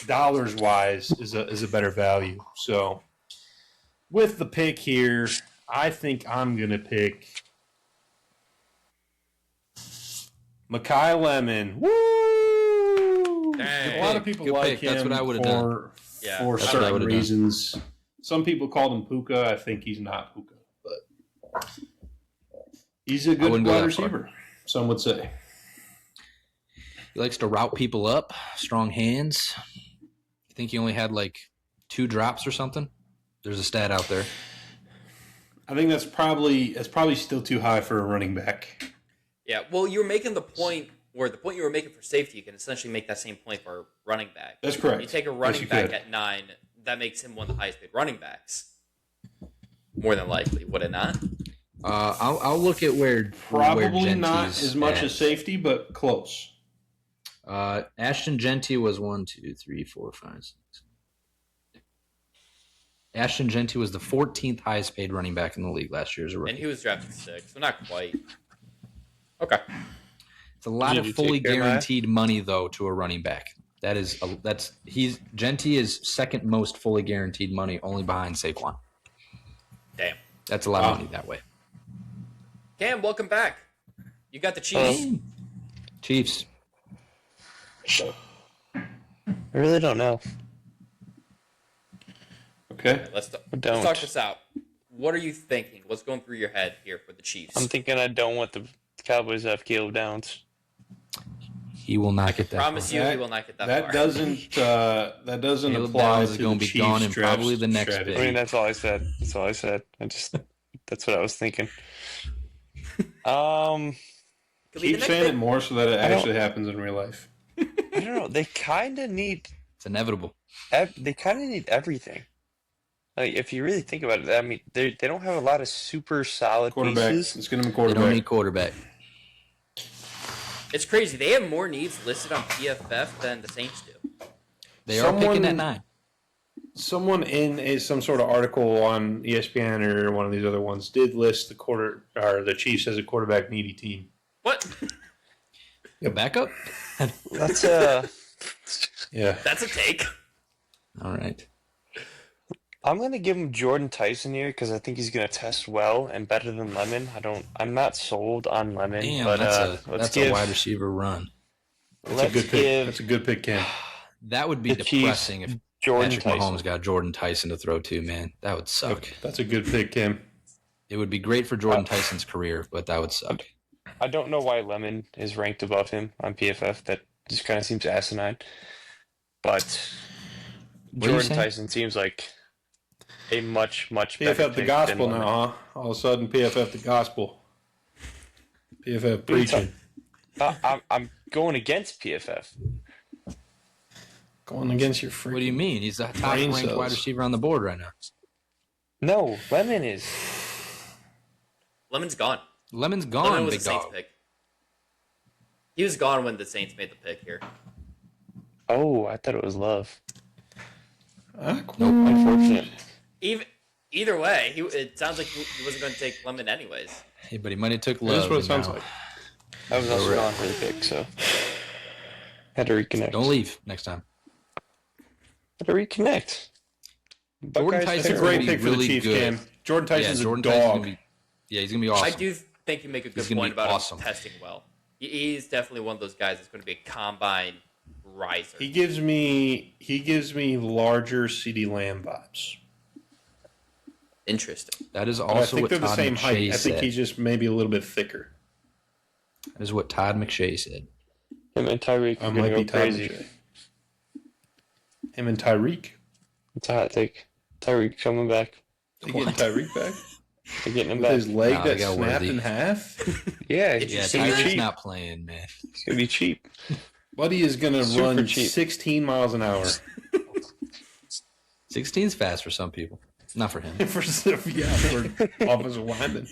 Speaker 5: dollars wise, is a better value. So with the pick here, I think I'm gonna pick Mekhi Lemon. Woo!
Speaker 3: Dang.
Speaker 5: A lot of people
Speaker 4: Good
Speaker 5: like
Speaker 4: pick. That's
Speaker 5: him
Speaker 4: what I would've
Speaker 5: for
Speaker 3: Yeah,
Speaker 5: for
Speaker 3: that's
Speaker 4: what I
Speaker 5: certain
Speaker 4: would've done.
Speaker 5: reasons. Some people called him Puka. I think he's not Puka, but he's a good
Speaker 4: wouldn't go
Speaker 5: wide
Speaker 4: that far.
Speaker 5: receiver. Some would say.
Speaker 4: He likes to route people up. Strong hands. I think he only had like 2 drops or something. There's a stat out there.
Speaker 5: I think that's probably still too high for a running back.
Speaker 3: Yeah, well, you were making the point where the point you were making for safety, you can essentially make that same point for running back.
Speaker 5: That's correct.
Speaker 3: You take a
Speaker 5: Yes,
Speaker 3: running
Speaker 5: you
Speaker 3: back
Speaker 5: could.
Speaker 3: at 9, that makes him one of the highest paid running backs. More than likely, would it not?
Speaker 4: I'll look at where
Speaker 5: Probably
Speaker 4: where
Speaker 5: not
Speaker 4: Gentie's
Speaker 5: as much
Speaker 4: at.
Speaker 5: as safety, but close.
Speaker 4: Ashton Genty was 1, 2, 3, 4, 5, 6. Ashton Genty was the 14th highest paid running back in the league last year as a rookie.
Speaker 3: And he was drafted 6, so not quite. Okay.
Speaker 4: It's a lot
Speaker 6: Did
Speaker 4: of
Speaker 6: you
Speaker 4: fully
Speaker 6: take Jeremiah?
Speaker 4: guaranteed money though to a running back. Genty is second most fully guaranteed money, only behind Saquon.
Speaker 3: Damn.
Speaker 4: That's a lot of money that way.
Speaker 3: Cam, welcome back. You got the Chiefs.
Speaker 4: Chiefs.
Speaker 6: I really don't know.
Speaker 5: Okay.
Speaker 3: Let's
Speaker 6: don't.
Speaker 3: talk this out. What are you thinking? What's going through your head here for the Chiefs?
Speaker 6: I'm thinking I don't want the Cowboys to have Caleb Downs.
Speaker 4: He will not get that.
Speaker 3: Promise
Speaker 4: far.
Speaker 3: you, he
Speaker 5: That-
Speaker 3: will not get that
Speaker 5: That
Speaker 3: far.
Speaker 5: doesn't
Speaker 4: Caleb
Speaker 5: apply
Speaker 4: Downs
Speaker 5: to
Speaker 4: is
Speaker 5: the
Speaker 4: gonna be
Speaker 5: Chiefs
Speaker 4: gone in
Speaker 5: draft
Speaker 4: probably the next
Speaker 5: strategy.
Speaker 4: pick.
Speaker 6: I mean, that's all I said. That's all I said. That's what I was thinking. I
Speaker 3: Could be the
Speaker 5: Keep
Speaker 3: next
Speaker 5: saying it
Speaker 3: pick.
Speaker 5: more so that it
Speaker 6: I don't-
Speaker 5: actually happens in real life.
Speaker 6: don't know. They kind of need.
Speaker 4: It's inevitable.
Speaker 6: They kind of need everything. Like, if you really think about it, I mean, they don't have a lot of super solid
Speaker 5: Quarterback.
Speaker 6: pieces.
Speaker 5: It's going to be
Speaker 4: They
Speaker 5: quarterback.
Speaker 4: don't need quarterback.
Speaker 3: It's crazy. They have more needs listed on PFF than the Saints do.
Speaker 4: They are picking at 9.
Speaker 5: Someone in some sort of article on ESPN or one of these other ones did list the Chiefs as a quarterback needy team.
Speaker 3: What?
Speaker 4: Backup?
Speaker 6: That's
Speaker 5: Yeah.
Speaker 3: That's a take.
Speaker 4: All right.
Speaker 6: I'm gonna give him Jordan Tyson here because I think he's gonna test well and better than Lemon. I'm not sold on Lemon,
Speaker 4: Damn,
Speaker 6: but
Speaker 4: that's a wide receiver run.
Speaker 5: That's a good pick. That's a good pick, Cam.
Speaker 4: That would be
Speaker 6: The
Speaker 4: depressing
Speaker 6: Chiefs,
Speaker 4: if
Speaker 6: Jordan
Speaker 4: Patrick
Speaker 6: Tyson.
Speaker 4: Mahomes got Jordan Tyson to throw to, man. That would suck.
Speaker 5: That's a good pick, Cam.
Speaker 4: It would be great for Jordan Tyson's career, but that would suck.
Speaker 6: I don't know why Lemon is ranked above him on PFF. That just kind of seems asinine. But
Speaker 4: What are you
Speaker 6: Jordan
Speaker 4: saying?
Speaker 6: Tyson seems like a much better
Speaker 5: PFF the
Speaker 6: pick
Speaker 5: gospel
Speaker 6: than Lemon.
Speaker 5: now, huh? All of a sudden, PFF the gospel. PFF preaching.
Speaker 6: I'm going against PFF.
Speaker 5: Going against your
Speaker 4: What do you
Speaker 5: freaking...
Speaker 4: mean? He's the top
Speaker 5: Brain
Speaker 4: ranked
Speaker 5: cells.
Speaker 4: wide receiver on the board right now.
Speaker 6: No, Lemon is.
Speaker 3: Lemon's gone.
Speaker 4: Lemon's gone,
Speaker 3: Lemon was
Speaker 4: big
Speaker 3: the Saints
Speaker 4: dog.
Speaker 3: pick. He was gone when the Saints made the pick here.
Speaker 6: Oh, I thought it was Love.
Speaker 4: Nope.
Speaker 6: Unfortunate.
Speaker 3: Either way, it sounds like he wasn't going to take Lemon anyways.
Speaker 4: Hey, but he might have took
Speaker 5: That's
Speaker 4: love.
Speaker 5: what it
Speaker 4: and
Speaker 5: sounds
Speaker 4: now-
Speaker 5: like.
Speaker 6: I was also gone for the pick, so had to reconnect.
Speaker 4: Don't leave next time.
Speaker 6: Had to reconnect.
Speaker 4: Jordan
Speaker 6: Buckeyes
Speaker 4: Tyson's
Speaker 5: It's a
Speaker 6: terrible.
Speaker 5: great
Speaker 4: be
Speaker 5: pick for the
Speaker 4: really
Speaker 5: Chiefs,
Speaker 4: good.
Speaker 5: Cam. Jordan Tyson's
Speaker 4: Jordan
Speaker 5: a
Speaker 4: Tyson's
Speaker 5: dog.
Speaker 4: gonna be. Yeah, he's gonna be awesome.
Speaker 3: I do think you make a good
Speaker 4: He's gonna
Speaker 3: point
Speaker 4: be
Speaker 3: about
Speaker 4: awesome.
Speaker 3: him testing well. He's definitely one of those guys that's going to be a combine riser.
Speaker 5: He gives me larger CeeDee Lamb vibes.
Speaker 3: Interesting.
Speaker 4: That is
Speaker 5: But I
Speaker 4: also
Speaker 5: think
Speaker 4: what
Speaker 5: they're the
Speaker 4: Todd
Speaker 5: same height.
Speaker 4: McShay
Speaker 5: I think
Speaker 4: said.
Speaker 5: he's just maybe a little bit thicker.
Speaker 4: That is what Todd McShay said.
Speaker 6: Him and Tyreek are
Speaker 5: I
Speaker 6: gonna
Speaker 5: might
Speaker 6: go
Speaker 5: be Todd
Speaker 6: crazy.
Speaker 5: McShay. Him and Tyreek.
Speaker 6: It's a hot take. Tyreek coming back.
Speaker 5: They getting Tyreek back
Speaker 6: They're getting him
Speaker 5: with
Speaker 6: back.
Speaker 5: his leg
Speaker 4: Nah, they
Speaker 5: that
Speaker 4: got
Speaker 5: snapped
Speaker 4: Worthy.
Speaker 5: in half.
Speaker 6: Yeah,
Speaker 3: Did you
Speaker 4: Yeah,
Speaker 3: see
Speaker 6: gonna be
Speaker 3: that?
Speaker 4: Tyreek's
Speaker 6: cheap.
Speaker 4: not playing, man.
Speaker 6: It's gonna be cheap.
Speaker 5: Buddy is gonna
Speaker 6: Super
Speaker 5: run
Speaker 6: cheap.
Speaker 5: 16 miles an hour
Speaker 4: 16's fast for some people. Not for him.
Speaker 5: for offensive lineman.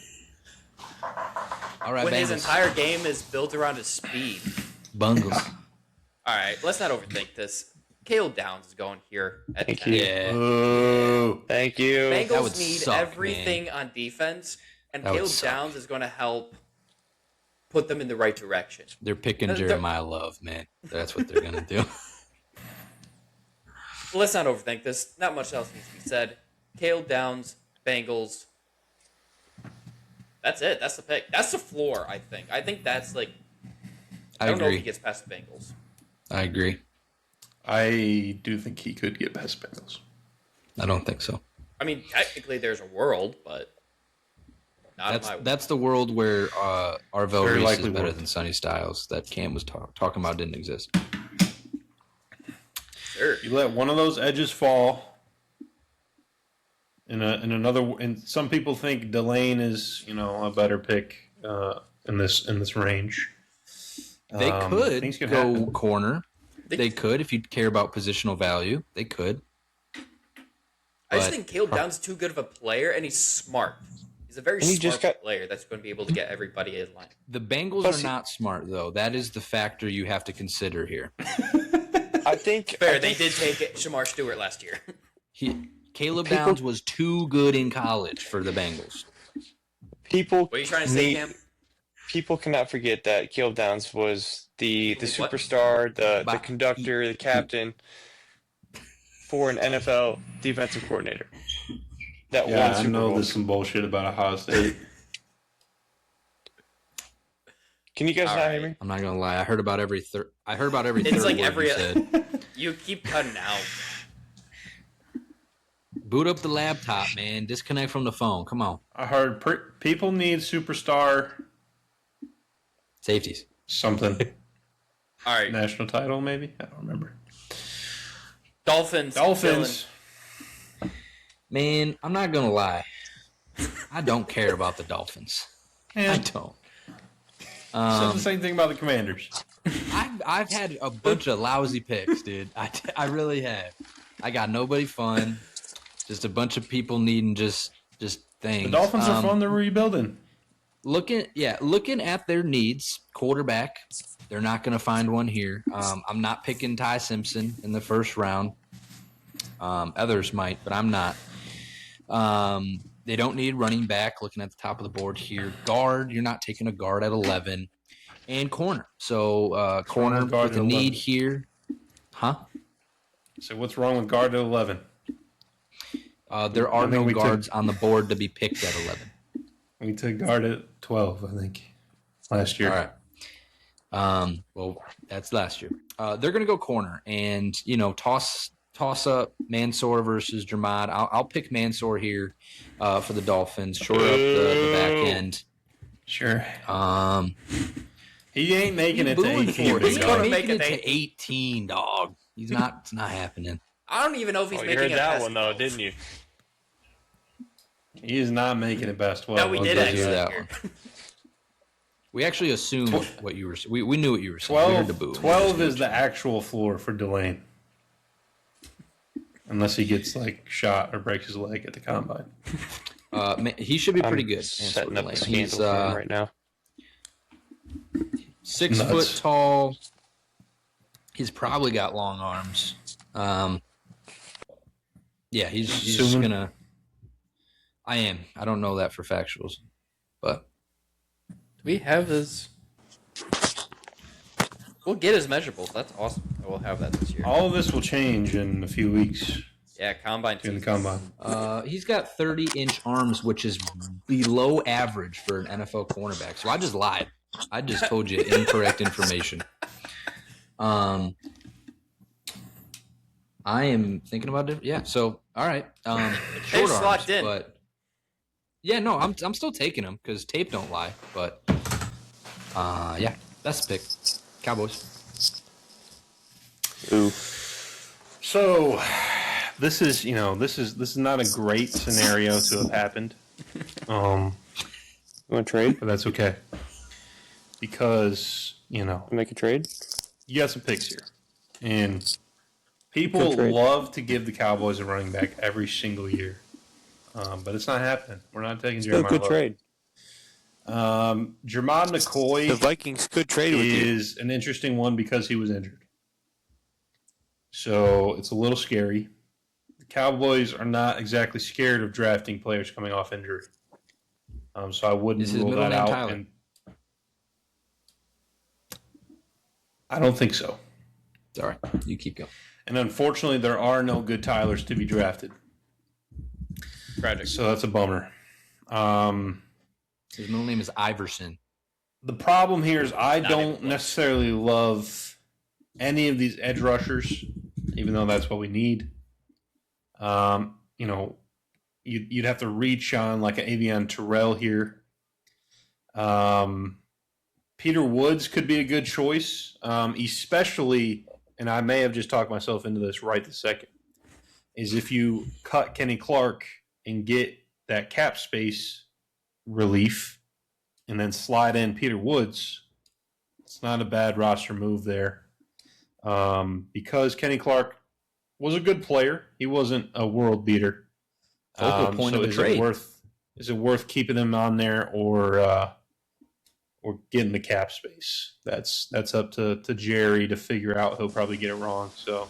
Speaker 4: All right,
Speaker 3: When his
Speaker 4: Bengals.
Speaker 3: entire game is built around his speed.
Speaker 4: Bungles.
Speaker 3: All right, let's not overthink this. Caleb Downs is going here at
Speaker 6: Thank
Speaker 3: 10.
Speaker 6: you.
Speaker 4: Yeah.
Speaker 5: Oh,
Speaker 6: Thank you.
Speaker 4: That
Speaker 3: Bengals
Speaker 4: would
Speaker 3: need
Speaker 4: suck,
Speaker 3: everything on defense, and
Speaker 4: That would
Speaker 3: Caleb
Speaker 4: suck.
Speaker 3: Downs is going to help put them in the right direction.
Speaker 4: They're picking
Speaker 3: They're-
Speaker 4: Jeremiah Love, man. That's what they're gonna do.
Speaker 3: Let's not overthink this. Not much else needs to be said. Caleb Downs, Bengals. That's it. That's the pick. That's the floor, I think. I think that's like... I
Speaker 4: I
Speaker 3: don't know if he
Speaker 4: agree.
Speaker 3: gets past the Bengals.
Speaker 4: I agree.
Speaker 5: I do think he could get past Bengals.
Speaker 4: I don't think so.
Speaker 3: I mean, technically there's a world, but not in my world.
Speaker 4: That's the world where Arvell
Speaker 5: Very
Speaker 4: Reese is
Speaker 5: likely
Speaker 4: better
Speaker 5: world.
Speaker 4: than Sonny Styles that Cam was talking about didn't exist.
Speaker 3: Sure.
Speaker 5: You let one of those edges fall. And some people think Delane is a better pick in this range.
Speaker 4: They could
Speaker 5: things can
Speaker 4: go
Speaker 5: happen.
Speaker 4: corner. They could if you care about positional value. They could.
Speaker 3: I just
Speaker 4: But-
Speaker 3: think Caleb Downs is too good of a player, and he's smart. He's a very
Speaker 6: And he
Speaker 3: smart
Speaker 6: just got-
Speaker 3: player that's going to be able to get everybody in line.
Speaker 4: The Bengals
Speaker 6: Plus
Speaker 4: are
Speaker 6: he-
Speaker 4: not smart though. That is the factor you have to consider here.
Speaker 6: I think.
Speaker 3: Fair, they did take Shamar Stewart last year.
Speaker 4: Caleb
Speaker 6: People-
Speaker 4: Downs was too good in college for the Bengals.
Speaker 6: People.
Speaker 3: What are you trying to say, Cam?
Speaker 6: People cannot forget that Caleb Downs was the
Speaker 3: What?
Speaker 6: superstar, the
Speaker 4: Bah.
Speaker 6: conductor, the captain for an NFL defensive coordinator. That
Speaker 5: Yeah,
Speaker 6: won
Speaker 5: I
Speaker 6: Super
Speaker 5: know
Speaker 6: Bowl.
Speaker 5: there's some bullshit about Ohio State.
Speaker 6: Can you guys
Speaker 3: All
Speaker 6: not
Speaker 3: right.
Speaker 6: hear me?
Speaker 4: I'm not gonna lie. I heard about every third. I heard about every
Speaker 3: It's
Speaker 4: third
Speaker 3: like
Speaker 4: word
Speaker 3: every-
Speaker 4: you said.
Speaker 3: You keep cutting out.
Speaker 4: Boot up the laptop, man. Disconnect from the phone. Come on.
Speaker 5: I heard people need superstar
Speaker 4: Safeties.
Speaker 5: something.
Speaker 3: All right,
Speaker 5: National title, maybe? I don't remember.
Speaker 3: Dolphins.
Speaker 5: Dolphins.
Speaker 4: Man, I'm not gonna lie. I don't care about the Dolphins. I
Speaker 5: Yeah.
Speaker 4: don't.
Speaker 5: Said the same thing about the Commanders.
Speaker 4: I've had a bunch of lousy picks, dude. I really have. I got nobody fun. Just a bunch of people needing just things.
Speaker 5: The Dolphins are fun. They're rebuilding.
Speaker 4: Looking at their needs, quarterback. They're not going to find one here. I'm not picking Ty Simpson in the first round. Others might, but I'm not. They don't need running back. Looking at the top of the board here, guard. You're not taking a guard at 11, and corner. So corner with a need here, huh?
Speaker 5: So what's wrong with guard at 11?
Speaker 4: There are no guards on the board to be picked at 11.
Speaker 5: We took guard at 12, I think, last year.
Speaker 4: All right. Well, that's last year. They're going to go corner and, toss up Mansour versus Jermad. I'll pick Mansour here for the Dolphins. Shore up the back end.
Speaker 5: Sure. He ain't making it to 18.
Speaker 4: He's going to make it to 18, dog. He's not. It's not happening.
Speaker 3: I don't even know if he's making it.
Speaker 6: You heard that one though, didn't you?
Speaker 5: He is not making it past 12.
Speaker 3: No, we did actually.
Speaker 4: That one. We actually assumed what you were. We knew what you were saying.
Speaker 5: 12 is the actual floor for Delane, unless he gets shot or breaks his leg at the combine.
Speaker 4: He should be pretty good.
Speaker 6: Setting up the scandal for him right now.
Speaker 4: 6 foot tall. He's probably got long arms. Yeah, he's just gonna. I am. I don't know that for factuals, but
Speaker 3: Do we have his? We'll get his measurables. That's awesome. We'll have that this year.
Speaker 5: All of this will change in a few weeks.
Speaker 3: Yeah, combine.
Speaker 5: In the combine.
Speaker 4: He's got 30-inch arms, which is below average for an NFL cornerback. So I just lied. I just told you incorrect information. I am thinking about it. Yeah. So all right. Short arms,
Speaker 3: locked in.
Speaker 4: But yeah, no, I'm still taking him because tape don't lie. But yeah, that's the pick. Cowboys.
Speaker 6: Ooh.
Speaker 5: So this is not a great scenario to have happened.
Speaker 6: You want to trade?
Speaker 5: But that's okay. Because,
Speaker 6: Make a trade?
Speaker 5: you got some picks here. And people love to give the Cowboys a running back every single year. But it's not happening. We're not taking Jeremiah
Speaker 6: Good
Speaker 5: Love.
Speaker 6: trade.
Speaker 5: Jermod McCoy
Speaker 6: The Vikings could trade with you.
Speaker 5: is an interesting one because he was injured. So it's a little scary. The Cowboys are not exactly scared of drafting players coming off injury. So I wouldn't rule that out. And I don't think so.
Speaker 4: All right, you keep going.
Speaker 5: And unfortunately, there are no good Tylers to be drafted.
Speaker 3: Tragic.
Speaker 5: So that's a bummer.
Speaker 4: His middle name is Iverson.
Speaker 5: The problem here is I don't necessarily love any of these edge rushers, even though that's what we need. You'd have to reach on like an Avion Terrell here. Peter Woods could be a good choice, especially, and I may have just talked myself into this right this second, is if you cut Kenny Clark and get that cap space relief and then slide in Peter Woods, it's not a bad roster move there. Because Kenny Clark was a good player. He wasn't a world beater.
Speaker 4: Focal point of the trade.
Speaker 5: Is it worth keeping him on there or getting the cap space? That's up to Jerry to figure out. He'll probably get it wrong. So,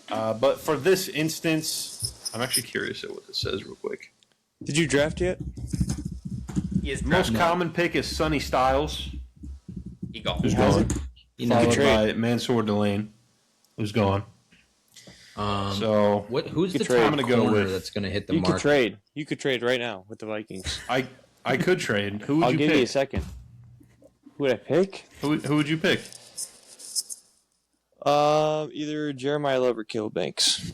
Speaker 5: but for this instance, I'm actually curious at what this says real quick.
Speaker 6: Did you draft yet?
Speaker 3: He is
Speaker 5: Most common pick is Sonny Styles.
Speaker 3: He gone.
Speaker 5: Who's gone? Followed
Speaker 6: trade.
Speaker 5: by Mansour Delane, who's gone. So
Speaker 4: Who's the
Speaker 6: trade.
Speaker 4: top
Speaker 5: I'm gonna go
Speaker 4: corner
Speaker 5: with-
Speaker 4: that's going to hit the
Speaker 6: You
Speaker 4: market?
Speaker 6: could trade. You could trade right now with the Vikings.
Speaker 5: I could trade. Who would
Speaker 6: I'll
Speaker 5: you
Speaker 6: give
Speaker 5: pick?
Speaker 6: you a second. Who would I pick?
Speaker 5: Who would you pick?
Speaker 6: Either Jeremiah Love or Caleb Banks.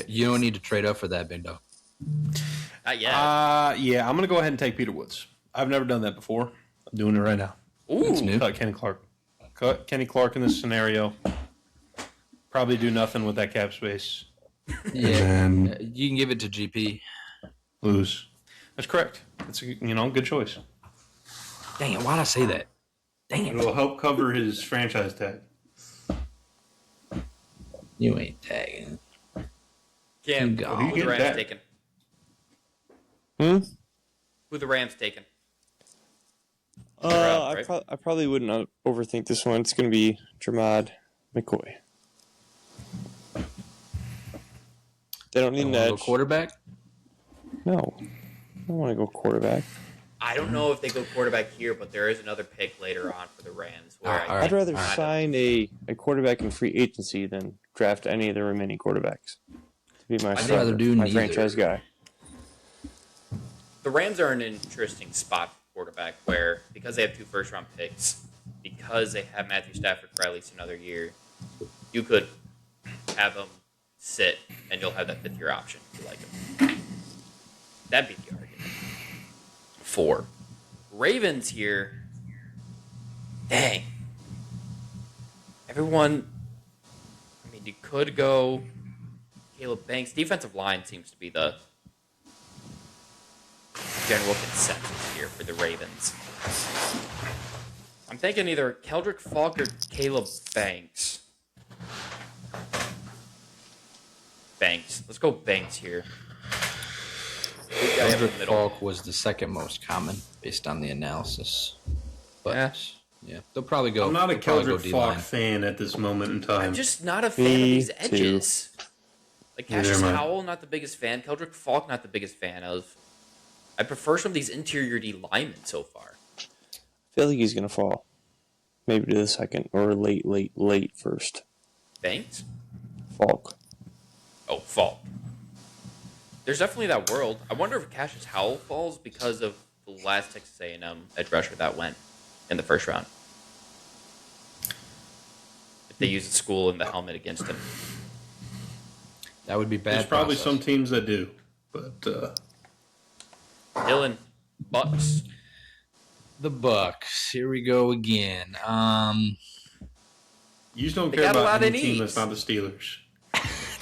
Speaker 4: You don't need to trade up for that, big dog.
Speaker 3: Not yet.
Speaker 5: Yeah, I'm gonna go ahead and take Peter Woods. I've never done that before. I'm doing it right now.
Speaker 4: That's new.
Speaker 5: Cut Kenny Clark. Cut Kenny Clark in this scenario. Probably do nothing with that cap space.
Speaker 4: Yeah,
Speaker 5: And
Speaker 4: you can give it to GP.
Speaker 5: lose. That's correct. That's a good choice.
Speaker 4: Dang it, why'd I say that? Dang
Speaker 5: It
Speaker 4: it.
Speaker 5: will help cover his franchise tag.
Speaker 4: You ain't tagging.
Speaker 3: Cam,
Speaker 4: Go.
Speaker 3: who the
Speaker 5: Get
Speaker 3: Rams
Speaker 5: that.
Speaker 3: taking?
Speaker 6: Hmm?
Speaker 3: Who the Rams taking?
Speaker 6: I,
Speaker 3: right?
Speaker 6: I probably wouldn't overthink this one. It's going to be Jermad McCoy. They don't need an
Speaker 4: Wanna go
Speaker 6: edge.
Speaker 4: quarterback?
Speaker 6: No. I don't want to go quarterback.
Speaker 3: I don't know if they go quarterback here, but there is another pick later on for the Rams. Where
Speaker 4: All right.
Speaker 6: I'd rather
Speaker 4: All right.
Speaker 6: sign a quarterback in free agency than draft any of the remaining quarterbacks. To be my
Speaker 4: I'd
Speaker 6: starter,
Speaker 4: rather do
Speaker 6: my
Speaker 4: neither.
Speaker 6: franchise guy.
Speaker 3: The Rams are in an interesting spot for quarterback where, because they have 2 first-round picks, because they have Matthew Stafford for at least another year, you could have him sit, and you'll have that 5th-year option if you like him. That'd be the argument. 4. Ravens here. Dang. Everyone. I mean, you could go Caleb Banks. Defensive line seems to be the general consensus here for the Ravens. I'm thinking either Keldrick Falk or Caleb Banks. Banks. Let's go Banks here. Who's got him in the
Speaker 4: Kendrick
Speaker 3: middle?
Speaker 4: Falk was the second most common based on the analysis. But yeah, they'll probably go.
Speaker 5: I'm not a
Speaker 4: they'll probably go
Speaker 5: Keldrick
Speaker 4: D-line.
Speaker 5: Falk fan at this moment in time.
Speaker 3: I'm just not a fan of
Speaker 6: Me
Speaker 3: these
Speaker 6: too.
Speaker 3: edges. Like
Speaker 5: Neither
Speaker 3: Cassius
Speaker 5: am I.
Speaker 3: Howell, not the biggest fan. Keldrick Falk, not the biggest fan of. I prefer some of these interior D linemen so far.
Speaker 6: I feel like he's going to fall. Maybe to the second or late first.
Speaker 3: Banks?
Speaker 6: Falk.
Speaker 3: Oh, Falk. There's definitely that world. I wonder if Cassius Howell falls because of the last Texas A&M edge rusher that went in the first round. If they use the school and the helmet against him.
Speaker 4: That would be bad.
Speaker 5: There's probably
Speaker 4: process.
Speaker 5: some teams that do, but
Speaker 3: Dylan, Bucks.
Speaker 4: The Bucks. Here we go again.
Speaker 5: you just don't
Speaker 3: They
Speaker 5: care
Speaker 3: got a
Speaker 5: about
Speaker 3: lot
Speaker 5: any
Speaker 3: of
Speaker 5: team
Speaker 3: needs.
Speaker 5: that's not the Steelers.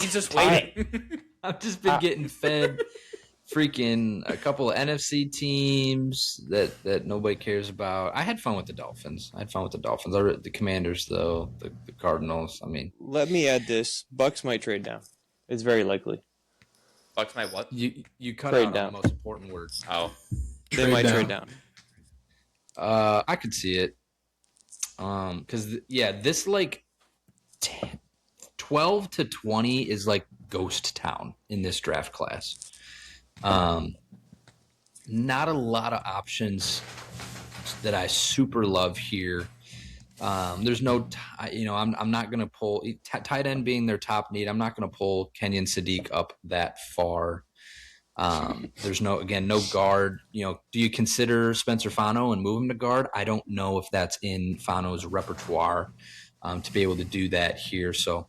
Speaker 3: He's just waiting.
Speaker 4: I've just been getting fed freaking a couple of NFC teams that nobody cares about. I had fun with the Dolphins. The Commanders, though, the Cardinals. I mean,
Speaker 6: Let me add this. Bucks might trade down. It's very likely.
Speaker 3: Bucks might what?
Speaker 4: you cut
Speaker 6: Trade
Speaker 4: out
Speaker 6: down.
Speaker 4: on the most important word.
Speaker 3: Oh.
Speaker 6: They might trade down.
Speaker 4: I could see it. Because this like 12 to 20 is like ghost town in this draft class. Not a lot of options that I super love here. There's no, I'm not going to pull tight end being their top need. I'm not going to pull Kenyon Sadiq up that far. There's no guard. Do you consider Spencer Fano and move him to guard? I don't know if that's in Fano's repertoire to be able to do that here. So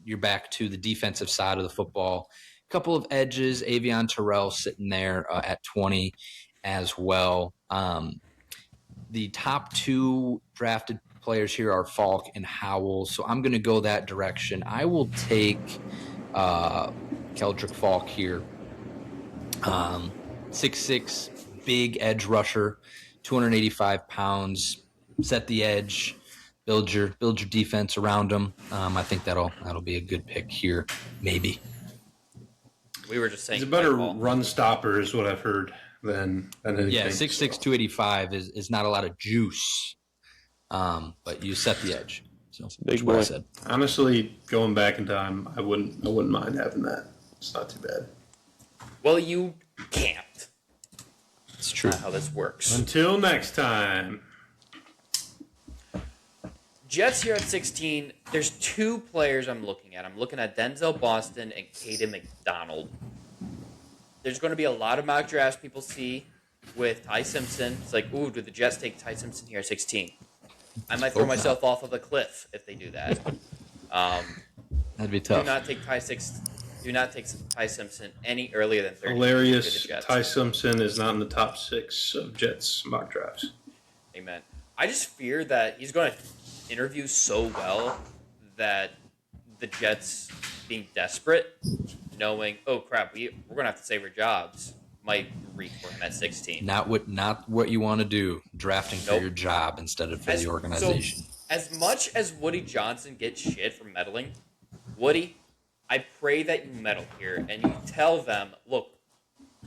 Speaker 4: you're back to the defensive side of the football. A couple of edges, Avion Terrell sitting there at 20 as well. The top 2 drafted players here are Falk and Howell. So I'm going to go that direction. I will take Keldrick Falk here. 6'6", big edge rusher, 285 pounds. Set the edge, build your defense around him. I think that'll be a good pick here, maybe.
Speaker 3: We were just saying.
Speaker 5: He's a better
Speaker 3: ball.
Speaker 5: run stopper, is what I've heard, than anything.
Speaker 4: Yeah, 6'6", 285 is not a lot of juice, but you set the edge. So
Speaker 6: Big
Speaker 4: that's what I
Speaker 6: boy.
Speaker 4: said.
Speaker 5: Honestly, going back in time, I wouldn't mind having that. It's not too bad.
Speaker 3: Well, you can't.
Speaker 4: It's true.
Speaker 3: Not how this works.
Speaker 5: Until next time.
Speaker 3: Jets here at 16. There's 2 players I'm looking at. I'm looking at Denzel Boston and Caden McDonald. There's going to be a lot of mock drafts people see with Ty Simpson. It's like, ooh, do the Jets take Ty Simpson here at 16? I might throw
Speaker 4: Hope
Speaker 3: myself off of a cliff if they do that.
Speaker 4: That'd be
Speaker 3: Do
Speaker 4: tough.
Speaker 3: not take Ty Simpson any earlier than 30. for the
Speaker 5: Hilarious.
Speaker 3: Jets.
Speaker 5: Ty Simpson is not in the top 6 of Jets mock drafts.
Speaker 3: Amen. I just fear that he's going to interview so well that the Jets being desperate, knowing, oh crap, we're going to have to save our jobs, might reach for him at 16.
Speaker 4: Not what you want to do, drafting for
Speaker 3: Nope.
Speaker 4: your job instead of for the organization.
Speaker 3: So, as much as Woody Johnson gets shit for meddling, Woody, I pray that you meddle here and you tell them, look,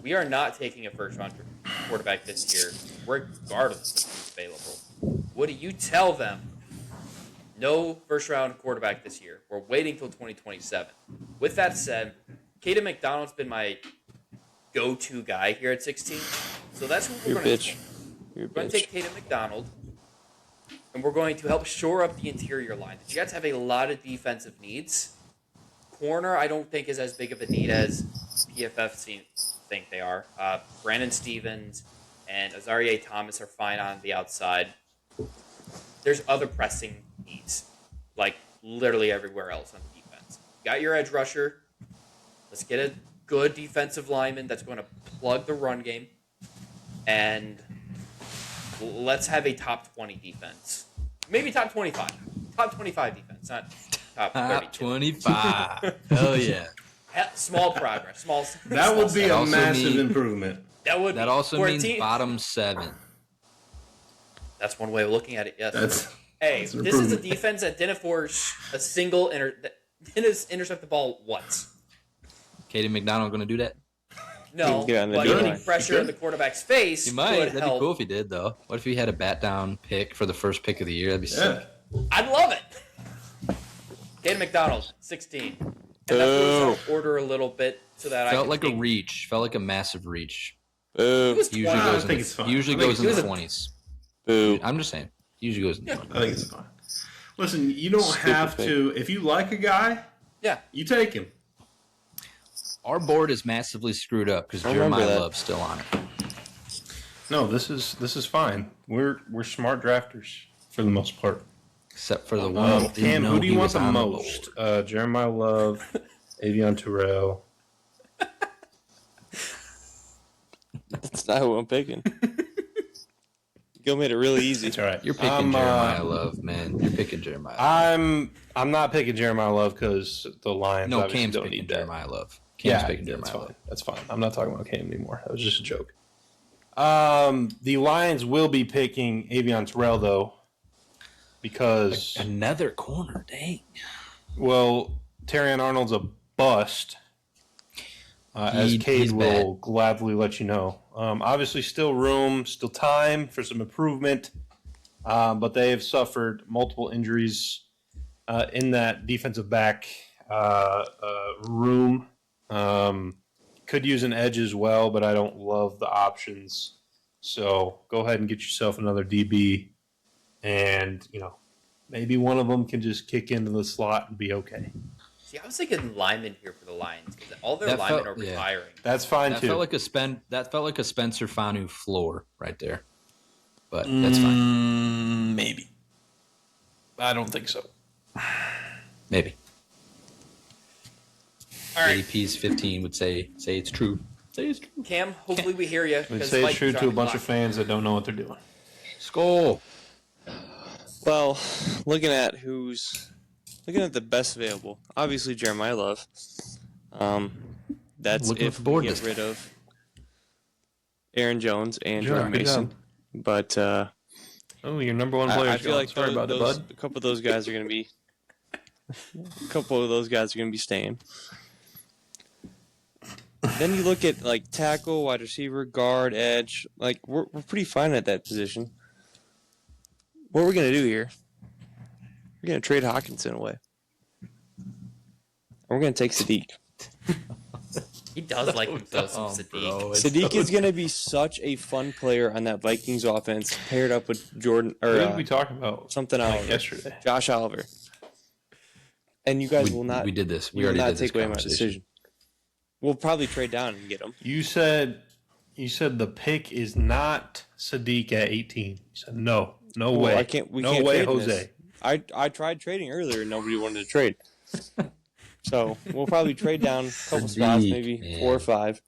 Speaker 3: we are not taking a first-round quarterback this year, regardless of who's available. Woody, you tell them, no first-round quarterback this year. We're waiting till 2027. With that said, Caden McDonald's been my go-to guy here at 16, so that's who we're going to take. We're going to take Caden McDonald, and we're going to help shore up the interior line. The Jets have a lot of defensive needs. Corner, I don't think, is as big of a need as PFF think they are. Brandon Stevens and Azarie Thomas are fine on the outside. There's other pressing needs, like literally everywhere else on the defense. You got your edge rusher. Let's get a good defensive lineman that's going to plug the run game. And let's have a top 20 defense. Maybe top 25. Top 25 defense, not top 32.
Speaker 4: Top 25. Hell yeah.
Speaker 3: Small progress.
Speaker 5: That would be a massive
Speaker 4: mean-
Speaker 5: improvement.
Speaker 3: That
Speaker 4: also
Speaker 3: 14th.
Speaker 4: means bottom 7.
Speaker 3: That's one way of looking at it, yes.
Speaker 5: That's
Speaker 3: this is a
Speaker 5: improvement.
Speaker 3: defense that didn't force a single didn't intercept the ball once.
Speaker 4: Caden McDonald going to do that?
Speaker 3: No,
Speaker 6: Yeah, and
Speaker 3: but
Speaker 6: they're
Speaker 3: getting
Speaker 6: doing-
Speaker 3: pressure in the quarterback's face
Speaker 4: He might.
Speaker 3: could
Speaker 4: That'd
Speaker 3: help.
Speaker 4: be cool if he did, though. What if he had a bat down pick for the first pick of the year? That'd be
Speaker 5: Yeah.
Speaker 4: sick.
Speaker 3: I'd love it. Caden McDonald, 16. And that throws our order a little bit so that
Speaker 4: Felt
Speaker 3: I
Speaker 4: like
Speaker 3: can
Speaker 4: a reach. Felt like a massive reach.
Speaker 3: He
Speaker 6: Boo.
Speaker 3: was
Speaker 4: Usually
Speaker 3: 20.
Speaker 4: goes
Speaker 5: I think
Speaker 4: in
Speaker 5: it's fine.
Speaker 4: the, usually
Speaker 5: I think
Speaker 4: goes in
Speaker 3: he
Speaker 4: the
Speaker 3: was
Speaker 4: 20s.
Speaker 6: Boo.
Speaker 4: I'm just saying. Usually goes in the 20s.
Speaker 5: I think it's fine. Listen, you don't
Speaker 6: Stupid
Speaker 5: have to. If you like a guy,
Speaker 3: Yeah.
Speaker 5: you take him.
Speaker 4: Our board is massively screwed up because
Speaker 6: I remember
Speaker 4: Jeremiah
Speaker 6: that.
Speaker 4: Love's still on it.
Speaker 5: No, this is fine. We're smart drafters for the most part.
Speaker 4: Except for the one. that didn't
Speaker 5: Cam,
Speaker 4: know
Speaker 5: who do you
Speaker 4: he
Speaker 5: want
Speaker 4: was
Speaker 5: the
Speaker 4: on
Speaker 5: most?
Speaker 4: board.
Speaker 5: Jeremiah Love, Avion Terrell.
Speaker 6: That's not who I'm picking. Gil made it really easy.
Speaker 5: It's all right.
Speaker 4: You're picking Jeremiah Love, man. You're picking Jeremiah Love.
Speaker 5: I'm not picking Jeremiah Love because the Lions.
Speaker 4: No,
Speaker 5: obviously
Speaker 4: Cam's
Speaker 5: don't
Speaker 4: picking
Speaker 5: need that.
Speaker 4: Jeremiah Love. Cam's
Speaker 5: Yeah,
Speaker 4: picking
Speaker 5: that's
Speaker 4: Jeremiah
Speaker 5: fine.
Speaker 4: Love.
Speaker 5: That's fine. I'm not talking about Cam anymore. That was just a joke. The Lions will be picking Avion Terrell though, because
Speaker 4: Another corner, dang.
Speaker 5: well, Terrion Arnold's a bust. As Cade
Speaker 4: he's
Speaker 5: will gladly let you know. Obviously, still room, still time for some improvement, but they have suffered multiple injuries in that defensive back room. Could use an edge as well, but I don't love the options. So go ahead and get yourself another DB, and maybe one of them can just kick into the slot and be okay.
Speaker 3: See, I was thinking linemen here for the Lions because all their
Speaker 4: That
Speaker 3: linemen
Speaker 4: felt-
Speaker 3: are
Speaker 4: yeah.
Speaker 3: retiring.
Speaker 5: That's fine
Speaker 4: That
Speaker 5: too.
Speaker 4: felt like a Spencer Fanu floor right there. But that's fine.
Speaker 5: Maybe. I don't think so.
Speaker 4: Maybe.
Speaker 3: All right,
Speaker 4: ADP's 15 would say it's true. Say it's true.
Speaker 3: Cam, hopefully we hear you.
Speaker 5: They say it's true to a bunch of fans that don't know what they're doing.
Speaker 4: Skull.
Speaker 6: Well, looking at the best available, obviously Jeremiah Love. That's
Speaker 4: Looking at
Speaker 6: if
Speaker 4: the board
Speaker 6: we
Speaker 4: this
Speaker 6: get rid of Aaron Jones and
Speaker 5: Sure,
Speaker 6: Jordan
Speaker 5: good
Speaker 6: Mason.
Speaker 5: job.
Speaker 6: But
Speaker 5: Oh, your number one player.
Speaker 6: I feel like
Speaker 5: sorry about that, bud.
Speaker 6: a couple of those guys are going to be staying. Then you look at like tackle, wide receiver, guard, edge. Like we're pretty fine at that position. What we're going to do here? We're going to trade Hawkinson away. And we're going to take Sadiq.
Speaker 3: He does like himself some Sadiq.
Speaker 6: Sadiq is going to be such a fun player on that Vikings offense, paired up with Jordan
Speaker 5: What
Speaker 6: or
Speaker 5: did we talk about
Speaker 6: something else.
Speaker 5: yesterday?
Speaker 6: Josh Oliver. And you guys will not.
Speaker 4: We did this. We
Speaker 6: you will
Speaker 4: already
Speaker 6: not
Speaker 4: did this
Speaker 6: take away my
Speaker 4: conversation.
Speaker 6: decision. We'll probably trade down and get him.
Speaker 5: You said the pick is not Sadiq at 18. You said no way.
Speaker 6: I can't. We
Speaker 5: no
Speaker 6: can't
Speaker 5: way,
Speaker 6: trade in
Speaker 5: Jose.
Speaker 6: this. I tried trading earlier and nobody wanted to trade. So we'll probably trade down a couple spots,
Speaker 4: Sadiq,
Speaker 6: maybe
Speaker 4: man.
Speaker 6: 4 or 5.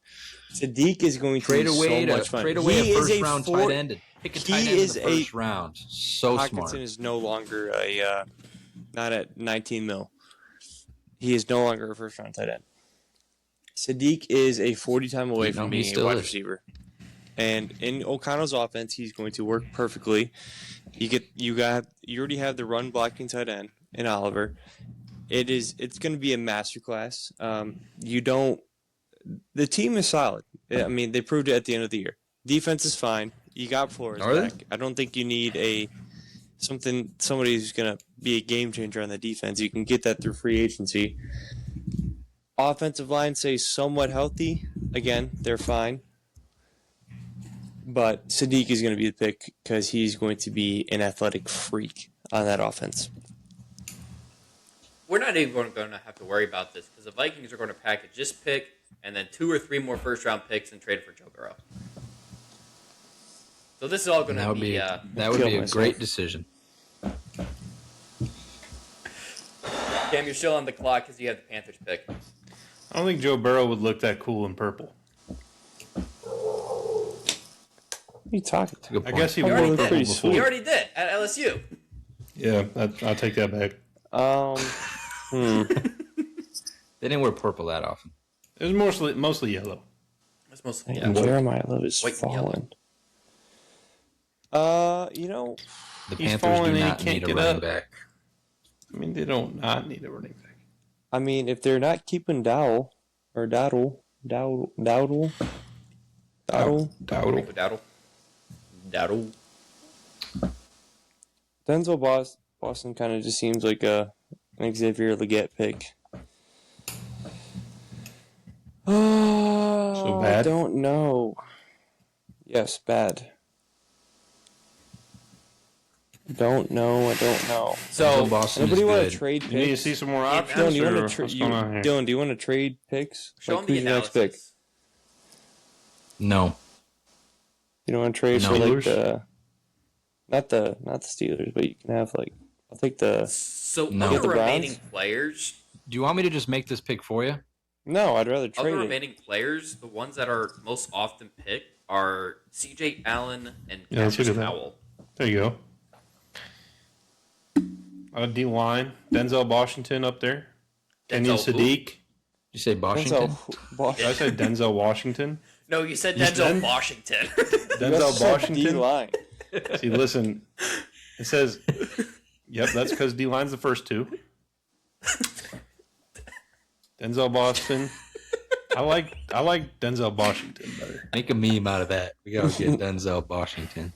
Speaker 6: Sadiq is going to
Speaker 4: Trade
Speaker 6: be
Speaker 4: away
Speaker 6: so much fun.
Speaker 4: trade away
Speaker 6: He
Speaker 4: a
Speaker 6: is
Speaker 4: first round
Speaker 6: four-
Speaker 4: tight end. Pick a
Speaker 6: he
Speaker 4: tight end in
Speaker 6: is
Speaker 4: the
Speaker 6: a-
Speaker 4: first round. So
Speaker 6: Hawkinson
Speaker 4: smart.
Speaker 6: is no longer not at 19 mil. He is no longer a first round tight end.
Speaker 7: Sadiq is a 40 time away from
Speaker 4: he
Speaker 7: being a
Speaker 4: still
Speaker 7: wide
Speaker 4: is.
Speaker 7: receiver. And in O'Connell's offense, he's going to work perfectly. You already have the run blocking tight end in Oliver. It's going to be a masterclass. The team is solid. I mean, they proved it at the end of the year. Defense is fine. You got Flores
Speaker 4: Are they?
Speaker 7: back. I don't think you need somebody who's going to be a game changer on the defense. You can get that through free agency. Offensive line stays somewhat healthy. Again, they're fine. But Sadiq is going to be the pick because he's going to be an athletic freak on that offense.
Speaker 3: We're not even going to have to worry about this because the Vikings are going to package this pick and then 2 or 3 more first-round picks and trade it for Joe Burrow. So this is all going to be...
Speaker 4: that would be a great decision.
Speaker 3: Cam, you're still on the clock because you have the Panthers pick.
Speaker 5: I don't think Joe Burrow would look that cool in purple.
Speaker 7: What are you talking
Speaker 4: That's a good
Speaker 5: I
Speaker 4: point.
Speaker 5: guess he
Speaker 3: You
Speaker 5: wore
Speaker 3: already
Speaker 5: purple
Speaker 3: did.
Speaker 5: before.
Speaker 3: You already did at LSU.
Speaker 5: Yeah, I'll take that back.
Speaker 4: They didn't wear purple that often.
Speaker 5: It was mostly yellow.
Speaker 3: That's mostly
Speaker 7: And Jeremiah Love is
Speaker 3: White and yellow.
Speaker 7: falling.
Speaker 4: The
Speaker 5: He's
Speaker 4: Panthers
Speaker 5: falling
Speaker 4: do
Speaker 5: and he
Speaker 4: not
Speaker 5: can't
Speaker 4: need a
Speaker 5: get
Speaker 4: running
Speaker 5: up.
Speaker 4: back.
Speaker 5: I mean, they don't not need a running back.
Speaker 7: I mean, if they're not keeping Dowdle,
Speaker 3: Rico Dowdle.
Speaker 7: Denzel Boston kind of just seems like an Xavier Leggett pick. Oh,
Speaker 5: So bad?
Speaker 7: I don't know. Yes, bad. I don't know.
Speaker 3: So,
Speaker 4: Boston
Speaker 7: Anybody
Speaker 4: is
Speaker 7: want
Speaker 4: good.
Speaker 7: to trade
Speaker 5: You need to
Speaker 7: picks?
Speaker 5: see some more
Speaker 3: Yeah,
Speaker 5: options.
Speaker 7: Dylan, do you
Speaker 5: or
Speaker 7: want to
Speaker 5: what's going on here?
Speaker 7: Dylan, do you want to trade picks?
Speaker 3: show
Speaker 7: Like,
Speaker 3: them the
Speaker 7: who's your next pick?
Speaker 3: analysis.
Speaker 4: No.
Speaker 7: You don't want to trade
Speaker 4: No.
Speaker 7: for like
Speaker 5: Steelers?
Speaker 7: not the Steelers, but you can have like I'll take the
Speaker 3: So,
Speaker 4: No.
Speaker 3: of the
Speaker 7: The Browns?
Speaker 3: remaining players,
Speaker 4: Do you want me to just make this pick for you?
Speaker 7: no. I'd rather
Speaker 3: of
Speaker 7: trade
Speaker 3: the
Speaker 7: it.
Speaker 3: remaining players, the ones that are most often picked are C.J. Allen and
Speaker 5: Yeah, let's look
Speaker 3: Cassius
Speaker 5: at that.
Speaker 3: Powell.
Speaker 5: There you go. D-line. Denzel Washington up there. Kenyon
Speaker 3: Denzel who?
Speaker 5: Sadiq.
Speaker 4: You say Washington?
Speaker 5: Did I say Denzel Washington?
Speaker 3: No, you said
Speaker 5: You
Speaker 3: Denzel
Speaker 5: said?
Speaker 3: Washington.
Speaker 5: Denzel Washington.
Speaker 7: line.
Speaker 5: See, listen. It says, yep, that's because D-line's the first two. Denzel Boston. I like Denzel Washington better.
Speaker 4: Make a meme out of that. We gotta get Denzel Washington.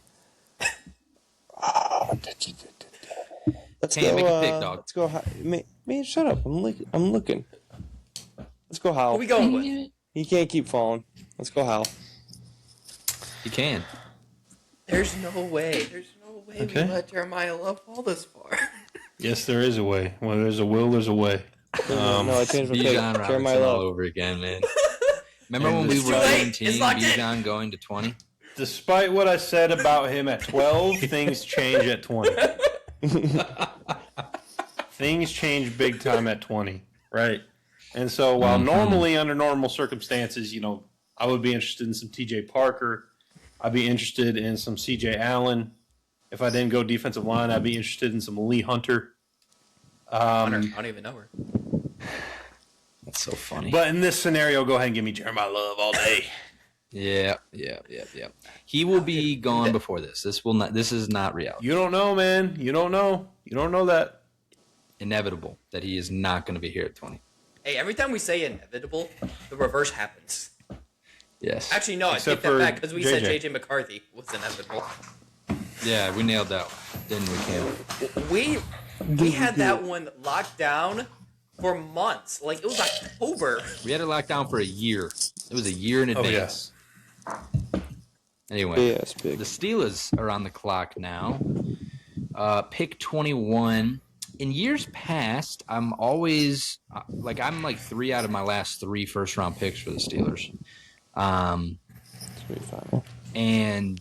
Speaker 7: Let's
Speaker 4: Can't
Speaker 7: go.
Speaker 4: make a pick, dog.
Speaker 7: Let's go. Man, shut up. I'm looking. Let's go.
Speaker 3: Who
Speaker 7: Hal.
Speaker 3: we going with?
Speaker 7: He can't keep falling. Let's go. Hal.
Speaker 4: You can.
Speaker 3: There's no way. There's no way
Speaker 5: Okay.
Speaker 3: we let Jeremiah Love fall this far.
Speaker 5: Yes, there is a way. When there's a will, there's a way.
Speaker 7: No, I changed my pick.
Speaker 4: Bijan Robinson
Speaker 7: Jeremiah
Speaker 4: all
Speaker 7: Love.
Speaker 4: over again, man. Remember when we
Speaker 5: It's
Speaker 4: were
Speaker 3: too late.
Speaker 4: 17,
Speaker 3: It's locked in.
Speaker 4: Bijan going to 20?
Speaker 5: Despite what I said about him at 12, things change at 20. Things change big time at 20, right? And so while normally under normal circumstances, I would be interested in some TJ Parker. I'd be interested in some CJ Allen. If I didn't go defensive line, I'd be interested in some Lee Hunter.
Speaker 3: Hunter, I don't even know her.
Speaker 4: That's so funny.
Speaker 5: But in this scenario, go ahead and give me Jeremiah Love all day.
Speaker 4: Yeah. He will be gone before this. This is not reality.
Speaker 5: You don't know, man. You don't know. You don't know that.
Speaker 4: Inevitable that he is not going to be here at 20.
Speaker 3: Hey, every time we say inevitable, the reverse happens.
Speaker 4: Yes.
Speaker 3: Actually, no, I
Speaker 5: Except
Speaker 3: take that
Speaker 5: for
Speaker 3: back because we said
Speaker 5: JJ.
Speaker 3: J.J. McCarthy was inevitable.
Speaker 4: Yeah, we nailed that one, didn't we, Cam?
Speaker 3: We had that one locked down for months. Like, it was October.
Speaker 4: We had it locked down for a year. It was a year in advance. Anyway,
Speaker 7: Yes, big.
Speaker 4: the Steelers are on the clock now. Pick 21. In years past, I'm always I'm like 3 out of my last 3 first-round picks for the Steelers. And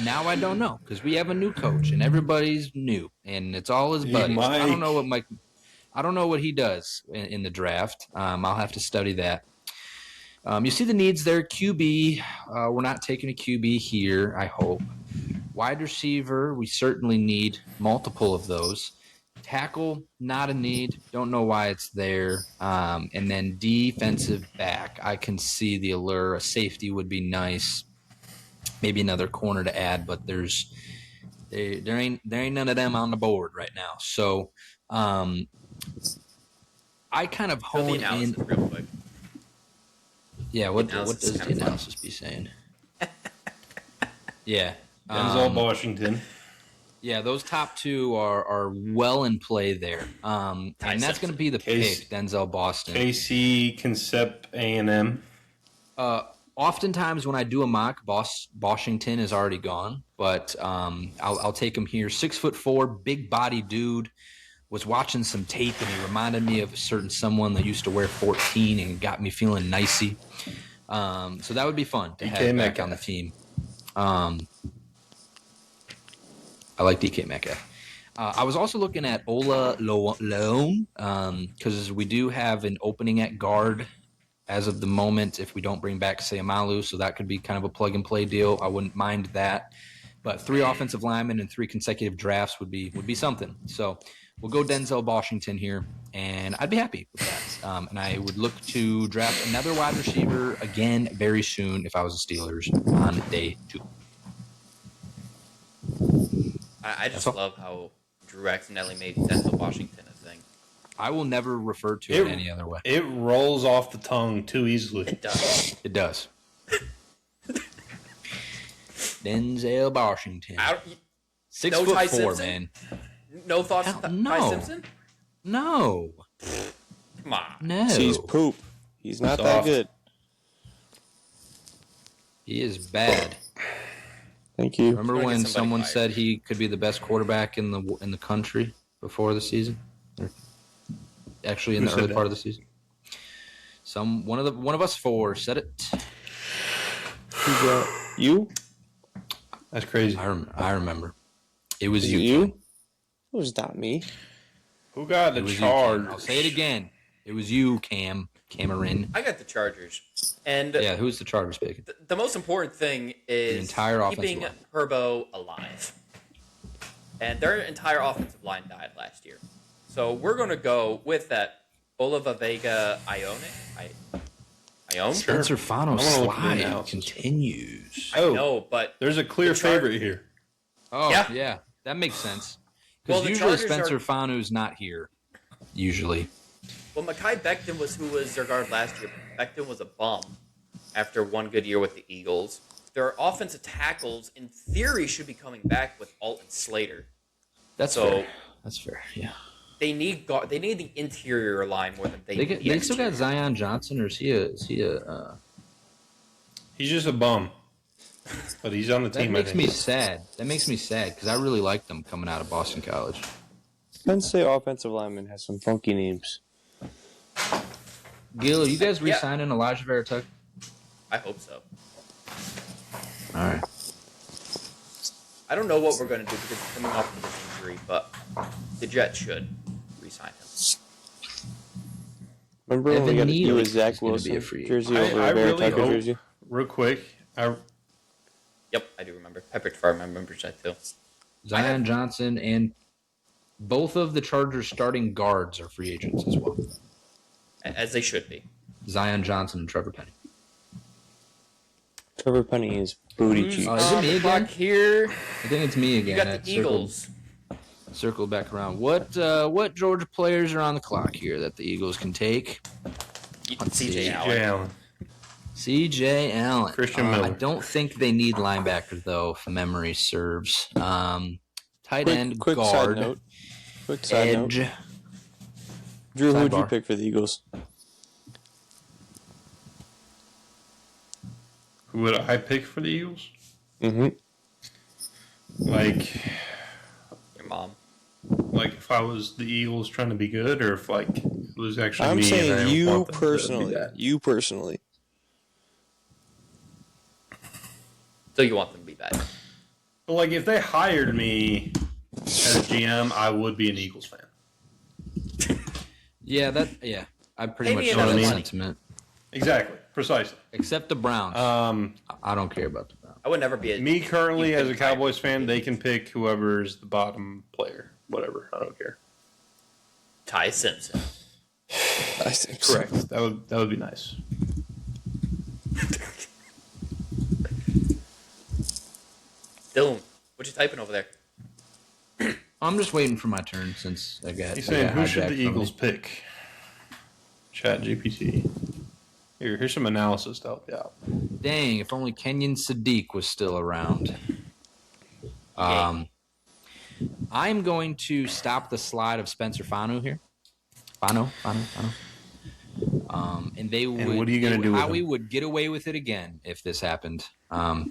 Speaker 4: now I don't know because we have a new coach and everybody's new and it's all his buddies. I don't know what I don't know what he does in the draft. I'll have to study that. You see the needs there. QB, we're not taking a QB here, I hope. Wide receiver, we certainly need multiple of those. Tackle, not a need. Don't know why it's there. And then defensive back, I can see the allure. A safety would be nice. Maybe another corner to add, but there ain't none of them on the board right now. So I kind of
Speaker 3: Fill the
Speaker 4: hone
Speaker 3: analysis
Speaker 4: in.
Speaker 3: real quick.
Speaker 4: Yeah, what
Speaker 3: analysis
Speaker 4: does
Speaker 3: is
Speaker 4: the
Speaker 3: kinda fun.
Speaker 4: analysis be saying? Yeah.
Speaker 5: Denzel Washington.
Speaker 4: Yeah, those top two are well in play there. And that's going to be the
Speaker 5: Case-
Speaker 4: pick, Denzel Boston.
Speaker 5: KC, Concept, A&M.
Speaker 4: Oftentimes when I do a mock, Washington is already gone, but I'll take him here. 6'4", big body dude. Was watching some tape and he reminded me of a certain someone that used to wear 14 and got me feeling nicey. So that would be fun to have back on the team. I like DK Metcalf. I was also looking at Ola Loan because we do have an opening at guard as of the moment if we don't bring back Sayamalu, so that could be kind of a plug-and-play deal. I wouldn't mind that. But 3 offensive linemen and 3 consecutive drafts would be something. So we'll go Denzel Washington here, and I'd be happy with that. And I would look to draft another wide receiver again very soon if I was the Steelers on day 2.
Speaker 3: I just love how Drew accidentally made Denzel Washington a thing.
Speaker 4: I will never refer to it any other way.
Speaker 5: It rolls off the tongue too easily.
Speaker 3: It does.
Speaker 4: It does. Denzel Washington.
Speaker 3: No
Speaker 4: 6'4",
Speaker 3: Ty Simpson?
Speaker 4: man.
Speaker 3: No thoughts
Speaker 4: Hell,
Speaker 3: on
Speaker 4: no.
Speaker 3: Ty Simpson?
Speaker 4: No.
Speaker 3: Come on.
Speaker 4: No.
Speaker 7: He's poop. He's not that
Speaker 5: Soft.
Speaker 7: good.
Speaker 4: He is bad.
Speaker 7: Thank you.
Speaker 4: Remember
Speaker 3: Gonna get
Speaker 4: when
Speaker 3: somebody
Speaker 4: someone
Speaker 3: fired.
Speaker 4: said he could be the best quarterback in the country before the season? Or actually, in
Speaker 5: Who
Speaker 4: the
Speaker 5: said
Speaker 4: early
Speaker 5: that?
Speaker 4: part of the season. One of us 4 said it.
Speaker 7: You?
Speaker 5: That's crazy.
Speaker 4: I remember. It was
Speaker 7: Is
Speaker 4: you.
Speaker 7: it you?
Speaker 4: Cam.
Speaker 7: It was not me.
Speaker 5: Who got the
Speaker 4: It was you, Cam.
Speaker 5: charge?
Speaker 4: I'll say it again. It was you, Cameron.
Speaker 3: I got the Chargers. And
Speaker 4: Yeah, who's the Chargers picking?
Speaker 3: the most important thing is
Speaker 4: The entire offensive
Speaker 3: keeping
Speaker 4: line.
Speaker 3: Herbo alive. And their entire offensive line died last year. So we're going to go with that Oliva Vega Ione. Ione?
Speaker 4: Spencer Fano
Speaker 5: I wanna look at the
Speaker 4: slide
Speaker 5: analysis.
Speaker 4: continues.
Speaker 5: Oh,
Speaker 3: No, but
Speaker 5: there's a clear
Speaker 3: The Char-
Speaker 5: favorite here.
Speaker 4: Oh,
Speaker 3: Yeah.
Speaker 4: yeah. That makes sense.
Speaker 3: Well,
Speaker 4: Because
Speaker 3: the
Speaker 4: usually
Speaker 3: Chargers
Speaker 4: Spencer
Speaker 3: are-
Speaker 4: Fanu's not here. Usually.
Speaker 3: well, Mekhi Becton was who was their guard last year. Becton was a bum after one good year with the Eagles. Their offensive tackles, in theory, should be coming back with Alt and Slater.
Speaker 4: That's
Speaker 3: So-
Speaker 4: fair. That's fair. Yeah.
Speaker 3: They need guard. They need the interior line more than they
Speaker 4: They,
Speaker 3: need
Speaker 4: get,
Speaker 3: the
Speaker 4: they still got
Speaker 3: exterior.
Speaker 4: Zion Johnson, or is he a
Speaker 5: He's just a bum, but he's on the
Speaker 4: that
Speaker 5: team.
Speaker 4: makes
Speaker 5: I
Speaker 4: me
Speaker 5: think.
Speaker 4: sad. That makes me sad because I really liked them coming out of Boston College.
Speaker 7: Penn State offensive lineman has some funky names.
Speaker 4: Gil, are you guys
Speaker 3: Yeah.
Speaker 4: re-signing Elijah Vera Tucker?
Speaker 3: I hope so.
Speaker 4: All right.
Speaker 3: I don't know what we're going to do because he's coming off of this injury, but the Jets should re-sign him.
Speaker 7: Remember when we
Speaker 4: Evan
Speaker 7: got to do
Speaker 4: Neely
Speaker 7: a Zach
Speaker 4: is gonna be
Speaker 7: Wilson
Speaker 4: a free
Speaker 7: jersey
Speaker 5: I-
Speaker 7: over
Speaker 5: I
Speaker 7: a Bear
Speaker 5: really
Speaker 7: Tucker
Speaker 5: hope-
Speaker 7: jersey?
Speaker 5: Real quick,
Speaker 3: Yep, I do remember. Pepperidge Farm remembers that too.
Speaker 4: Zion Johnson and both of the Chargers starting guards are free agents as well.
Speaker 3: As they should be.
Speaker 4: Zion Johnson and Trevor Penny.
Speaker 7: Trevor Penny is booty
Speaker 3: Who's
Speaker 7: cheeks.
Speaker 4: is it
Speaker 3: on
Speaker 4: me
Speaker 3: the
Speaker 4: again?
Speaker 3: clock here?
Speaker 4: I think it's me again.
Speaker 3: You got
Speaker 4: That
Speaker 3: the Eagles.
Speaker 4: Circled back around. What Georgia players are on the clock here that the Eagles can take? Let's see.
Speaker 3: CJ
Speaker 5: Jay
Speaker 3: Allen.
Speaker 5: Allen.
Speaker 4: C.J. Allen.
Speaker 5: Christian Miller.
Speaker 4: I don't think they need linebacker though, if memory serves. Tight end,
Speaker 7: Quick side
Speaker 4: guard,
Speaker 7: note. Quick side note.
Speaker 4: edge.
Speaker 7: Drew, who'd you
Speaker 4: Sidebar.
Speaker 7: pick for the Eagles?
Speaker 5: Who would I pick for the Eagles?
Speaker 7: Mm-hmm.
Speaker 5: Like
Speaker 3: Your mom.
Speaker 5: if I was the Eagles trying to be good, or if it was actually
Speaker 7: I'm
Speaker 5: me. and
Speaker 7: saying
Speaker 5: I
Speaker 7: you
Speaker 5: want them to be
Speaker 7: personally.
Speaker 5: bad.
Speaker 7: You personally.
Speaker 3: So you want them to be bad.
Speaker 5: But if they hired me as GM, I would be an Eagles fan.
Speaker 4: Yeah, I pretty
Speaker 3: Pay
Speaker 4: much
Speaker 3: me
Speaker 4: share
Speaker 5: enough
Speaker 4: that
Speaker 5: money.
Speaker 4: sentiment.
Speaker 5: Exactly, precisely.
Speaker 4: Except the Browns. I don't care about the Browns.
Speaker 3: I would never be a
Speaker 5: Me currently
Speaker 3: you
Speaker 5: as a
Speaker 3: pick
Speaker 5: Cowboys
Speaker 3: Tigers.
Speaker 5: fan, they can pick whoever's the bottom player, whatever. I don't care.
Speaker 3: Ty Simpson.
Speaker 7: I think so.
Speaker 5: Correct. That would be nice.
Speaker 3: Dylan, what you typing over there?
Speaker 4: I'm just waiting for my turn since I got.
Speaker 5: He's
Speaker 4: I
Speaker 5: saying,
Speaker 4: got
Speaker 5: who should
Speaker 4: hijacked
Speaker 5: the
Speaker 4: from
Speaker 5: Eagles
Speaker 4: me.
Speaker 5: pick? Chat GPT. Here's some analysis to help you out.
Speaker 4: Dang! If only Kenyon Sadiq was still around. I'm going to stop the slide of Spencer Fanu here. Fanu. And they would.
Speaker 5: what are you gonna do with
Speaker 4: Howie
Speaker 5: him?
Speaker 4: would get away with it again if this happened.
Speaker 7: I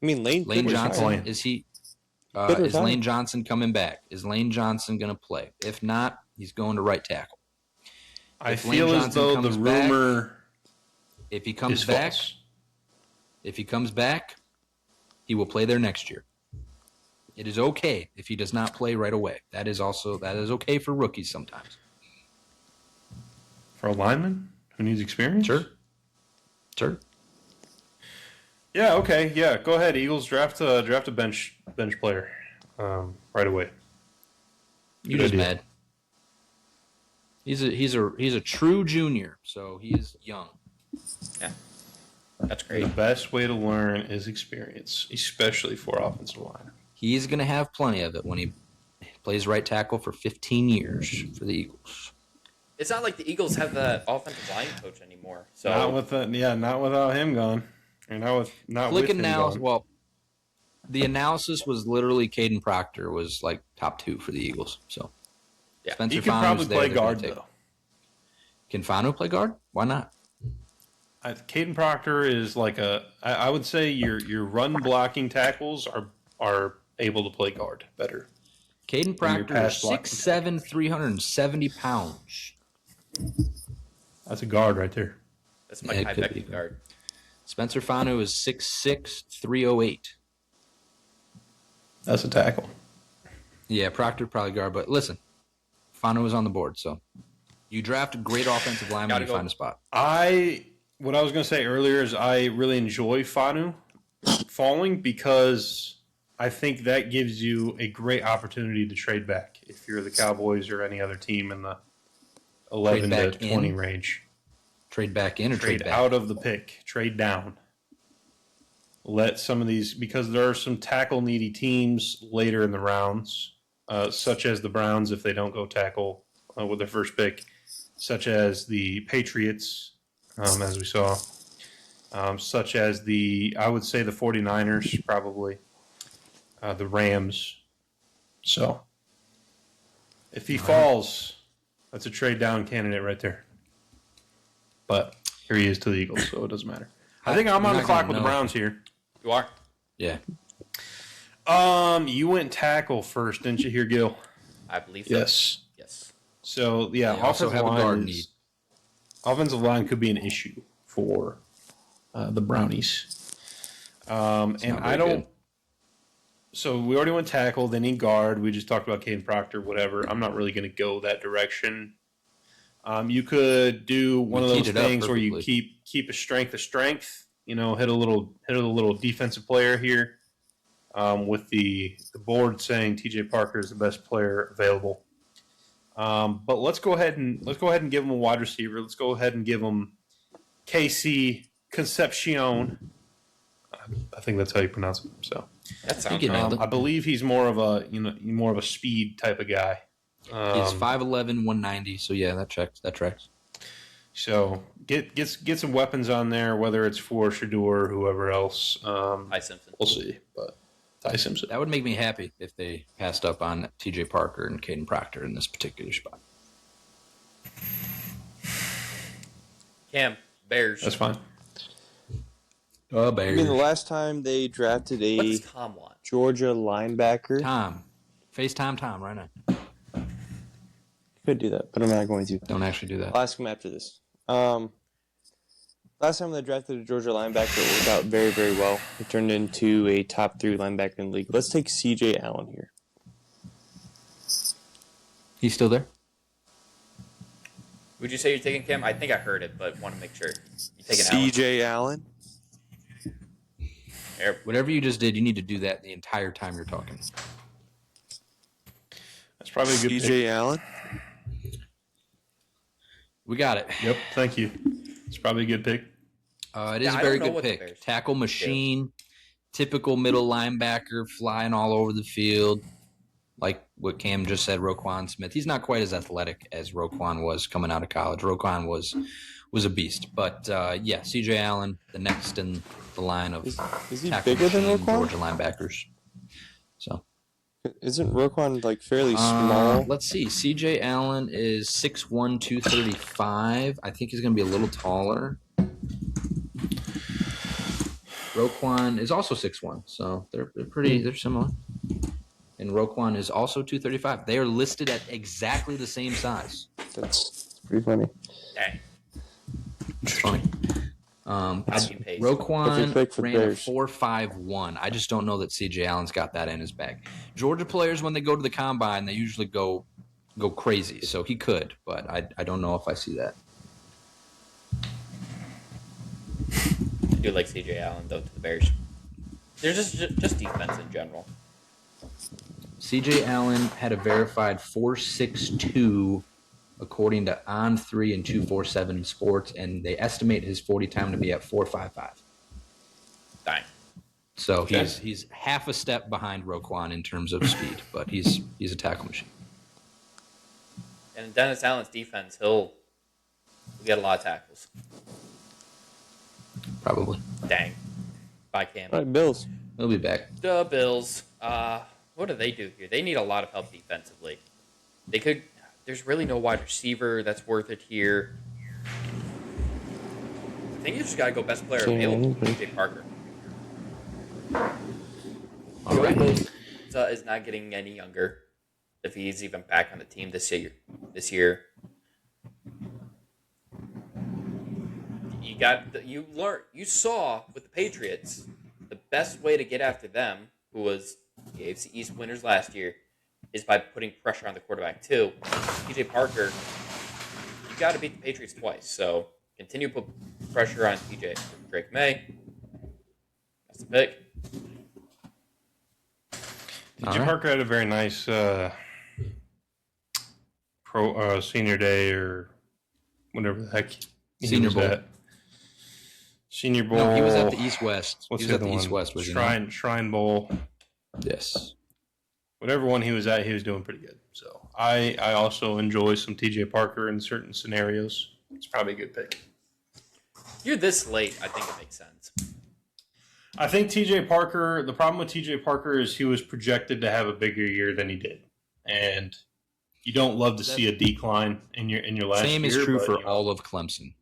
Speaker 7: mean, Lane
Speaker 4: Johnson,
Speaker 5: playing?
Speaker 4: is he?
Speaker 7: Good or
Speaker 4: Is
Speaker 7: bad?
Speaker 4: Lane Johnson coming back? Is Lane Johnson going to play? If not, he's going to right tackle.
Speaker 5: I
Speaker 4: If Lane
Speaker 5: feel as
Speaker 4: Johnson
Speaker 5: though the
Speaker 4: comes back,
Speaker 5: rumor
Speaker 4: If he comes
Speaker 5: is
Speaker 4: back,
Speaker 5: false.
Speaker 4: he will play there next year. It is okay if he does not play right away. That is okay for rookies sometimes.
Speaker 5: For a lineman who needs experience?
Speaker 4: Sure.
Speaker 5: Yeah, okay. Yeah, go ahead, Eagles. Draft a bench player right away.
Speaker 4: You
Speaker 5: Good
Speaker 4: just
Speaker 5: idea.
Speaker 4: mad. He's a true junior, so he is young.
Speaker 3: Yeah, that's
Speaker 5: The
Speaker 3: great.
Speaker 5: best way to learn is experience, especially for offensive line.
Speaker 4: He's going to have plenty of it when he plays right tackle for 15 years for the Eagles.
Speaker 3: It's not like the Eagles have that offensive line coach anymore. So
Speaker 5: Not without him gone. Or not
Speaker 4: Click
Speaker 5: with him
Speaker 4: analysis.
Speaker 5: gone.
Speaker 4: Well, the analysis was literally Caden Proctor was like top 2 for the Eagles. So
Speaker 3: Yeah.
Speaker 4: Spencer
Speaker 5: He could
Speaker 4: Fanu's
Speaker 5: probably
Speaker 4: there,
Speaker 5: play
Speaker 4: they're gonna
Speaker 5: guard
Speaker 4: take-
Speaker 5: though.
Speaker 4: Can Fanu play guard? Why not?
Speaker 5: Caden Proctor is like I would say your run blocking tackles are able to play guard better.
Speaker 4: Caden Proctor
Speaker 5: pass
Speaker 4: is
Speaker 5: blocking
Speaker 4: 6'7", 370 pounds.
Speaker 5: That's a guard right there.
Speaker 3: that's my
Speaker 4: Yeah, it
Speaker 3: high
Speaker 4: could
Speaker 3: backing
Speaker 4: be.
Speaker 3: guard.
Speaker 4: Spencer Fanu is 6'6", 308.
Speaker 5: That's a tackle.
Speaker 4: Yeah, Proctor probably guard, but listen, Fanu is on the board, so you draft a great offensive lineman,
Speaker 3: Gotta
Speaker 4: you
Speaker 3: go.
Speaker 4: find a spot.
Speaker 5: What I was going to say earlier is I really enjoy Fanu falling because I think that gives you a great opportunity to trade back if you're the Cowboys or any other team in the 11 to
Speaker 4: back
Speaker 5: 20
Speaker 4: in?
Speaker 5: range.
Speaker 4: Trade back in or trade
Speaker 5: Trade
Speaker 4: back?
Speaker 5: out of the pick, trade down. Let some of these, because there are some tackle needy teams later in the rounds, such as the Browns if they don't go tackle with their first pick, such as the Patriots, as we saw, such as I would say the 49ers probably, the Rams. So if he falls, that's a trade down candidate right there. But here he is to the Eagles, so it doesn't matter. I think I'm
Speaker 4: You're
Speaker 5: on the
Speaker 4: not
Speaker 5: clock
Speaker 4: gonna
Speaker 5: with the
Speaker 4: know.
Speaker 5: Browns here.
Speaker 3: You are?
Speaker 4: Yeah.
Speaker 5: You went tackle first, didn't you hear, Gil?
Speaker 3: I believe so.
Speaker 5: Yes.
Speaker 3: Yes.
Speaker 5: So yeah,
Speaker 4: They also
Speaker 5: offensive
Speaker 4: have a guard
Speaker 5: line
Speaker 4: need.
Speaker 5: offensive line could be an issue for the Brownies. And
Speaker 4: not
Speaker 5: I
Speaker 4: very
Speaker 5: don't.
Speaker 4: good.
Speaker 5: So we already went tackle. They need guard. We just talked about Caden Proctor, whatever. I'm not really going to go that direction. You could do one of
Speaker 4: teed
Speaker 5: those
Speaker 4: it up
Speaker 5: things where you
Speaker 4: perfectly.
Speaker 5: keep a strength of strength. You know, hit a little defensive player here, with the board saying T.J. Parker is the best player available. But let's go ahead and give him a wide receiver. Let's go ahead and give him KC Concepcion. I think that's how you pronounce it. So
Speaker 3: That sounds
Speaker 4: you
Speaker 3: right.
Speaker 4: nailed it.
Speaker 5: I believe he's more of a speed type of guy.
Speaker 4: He's 5'11", 190, so yeah, that tracks.
Speaker 5: So get some weapons on there, whether it's for Shador or whoever else.
Speaker 3: Ty Simpson.
Speaker 5: We'll see. But Ty Simpson.
Speaker 4: That would make me happy if they passed up on T.J. Parker and Caden Proctor in this particular spot.
Speaker 3: Cam, Bears.
Speaker 5: That's fine.
Speaker 7: I mean, the last time they drafted
Speaker 3: What
Speaker 7: a
Speaker 3: does Tom want?
Speaker 7: Georgia linebacker,
Speaker 4: Tom. FaceTime Tom right now.
Speaker 7: could do that, but I'm not going to.
Speaker 4: Don't actually do that.
Speaker 7: I'll ask him after this. Last time they drafted a Georgia linebacker, it worked out very, very well. It turned into a top 3 linebacker in the league. Let's take C.J. Allen here.
Speaker 4: He's still there?
Speaker 3: Would you say you're taking Cam? I think I heard it, but want to make sure. You taking Allen?
Speaker 7: C.J. Allen?
Speaker 3: There-
Speaker 4: Whatever you just did, you need to do that the entire time you're talking.
Speaker 5: That's probably a good pick.
Speaker 7: C.J. Allen?
Speaker 4: We got it.
Speaker 5: Yep, thank you. It's probably a good pick.
Speaker 4: It is a very good pick. Tackle machine, typical middle linebacker, flying all over the field. Like what Cam just said, Roquan Smith. He's not quite as athletic as Roquan was coming out of college. Roquan was a beast. But, C.J. Allen, the next in the line of
Speaker 7: Is he
Speaker 4: tackle
Speaker 7: bigger than
Speaker 4: machine,
Speaker 7: Roquan?
Speaker 4: Georgia linebackers. So
Speaker 7: Isn't Roquan like fairly small?
Speaker 4: let's see. C.J. Allen is 6'1", 235. I think he's going to be a little taller. Roquan is also 6'1", so they're similar. And Roquan is also 235. They are listed at exactly the same size.
Speaker 7: That's pretty funny.
Speaker 3: Dang.
Speaker 4: It's funny. Roquan ran a 4.51. I just don't know that C.J. Allen's got that in his bag. Georgia players, when they go to the combine, they usually go crazy. So he could, but I don't know if I see that.
Speaker 3: I do like C.J. Allen, though, to the Bears. They're just defense in general.
Speaker 4: C.J. Allen had a verified 4.62 according to On3 and 247 Sports, and they estimate his 40 time to be at 4.55.
Speaker 3: Dang.
Speaker 4: So he's half a step behind Roquan in terms of speed, but he's a tackle machine.
Speaker 3: And in Dennis Allen's defense, he'll get a lot of tackles.
Speaker 4: Probably.
Speaker 3: Dang. Bye, Cam.
Speaker 7: All right, Bills.
Speaker 4: He'll be back.
Speaker 3: The Bills. What do they do here? They need a lot of help defensively. There's really no wide receiver that's worth it here. I think you just got to go best player available, PJ Parker.
Speaker 4: All right.
Speaker 3: Is not getting any younger if he's even back on the team this year. You saw with the Patriots, the best way to get after them, who was the AFC East winners last year, is by putting pressure on the quarterback too. PJ Parker, you got to beat the Patriots twice, so continue to put pressure on PJ. Drake May, that's the pick.
Speaker 5: DJ Parker had a very nice senior day or whatever the heck
Speaker 4: Senior Bowl.
Speaker 5: at. Senior Bowl.
Speaker 4: No, he was at the East West.
Speaker 5: What's
Speaker 4: he
Speaker 5: the
Speaker 4: was
Speaker 5: other
Speaker 4: at the
Speaker 5: one?
Speaker 4: East West. Was he not?
Speaker 5: Shrine Bowl.
Speaker 4: Yes.
Speaker 5: Whatever one he was at, he was doing pretty good. So I also enjoy some TJ Parker in certain scenarios. It's probably a good pick.
Speaker 3: You're this late, I think it makes sense.
Speaker 5: I think TJ Parker, the problem with TJ Parker is he was projected to have a bigger year than he did. And you don't love to see a decline in your last year.
Speaker 4: Same is true for all of Clemson.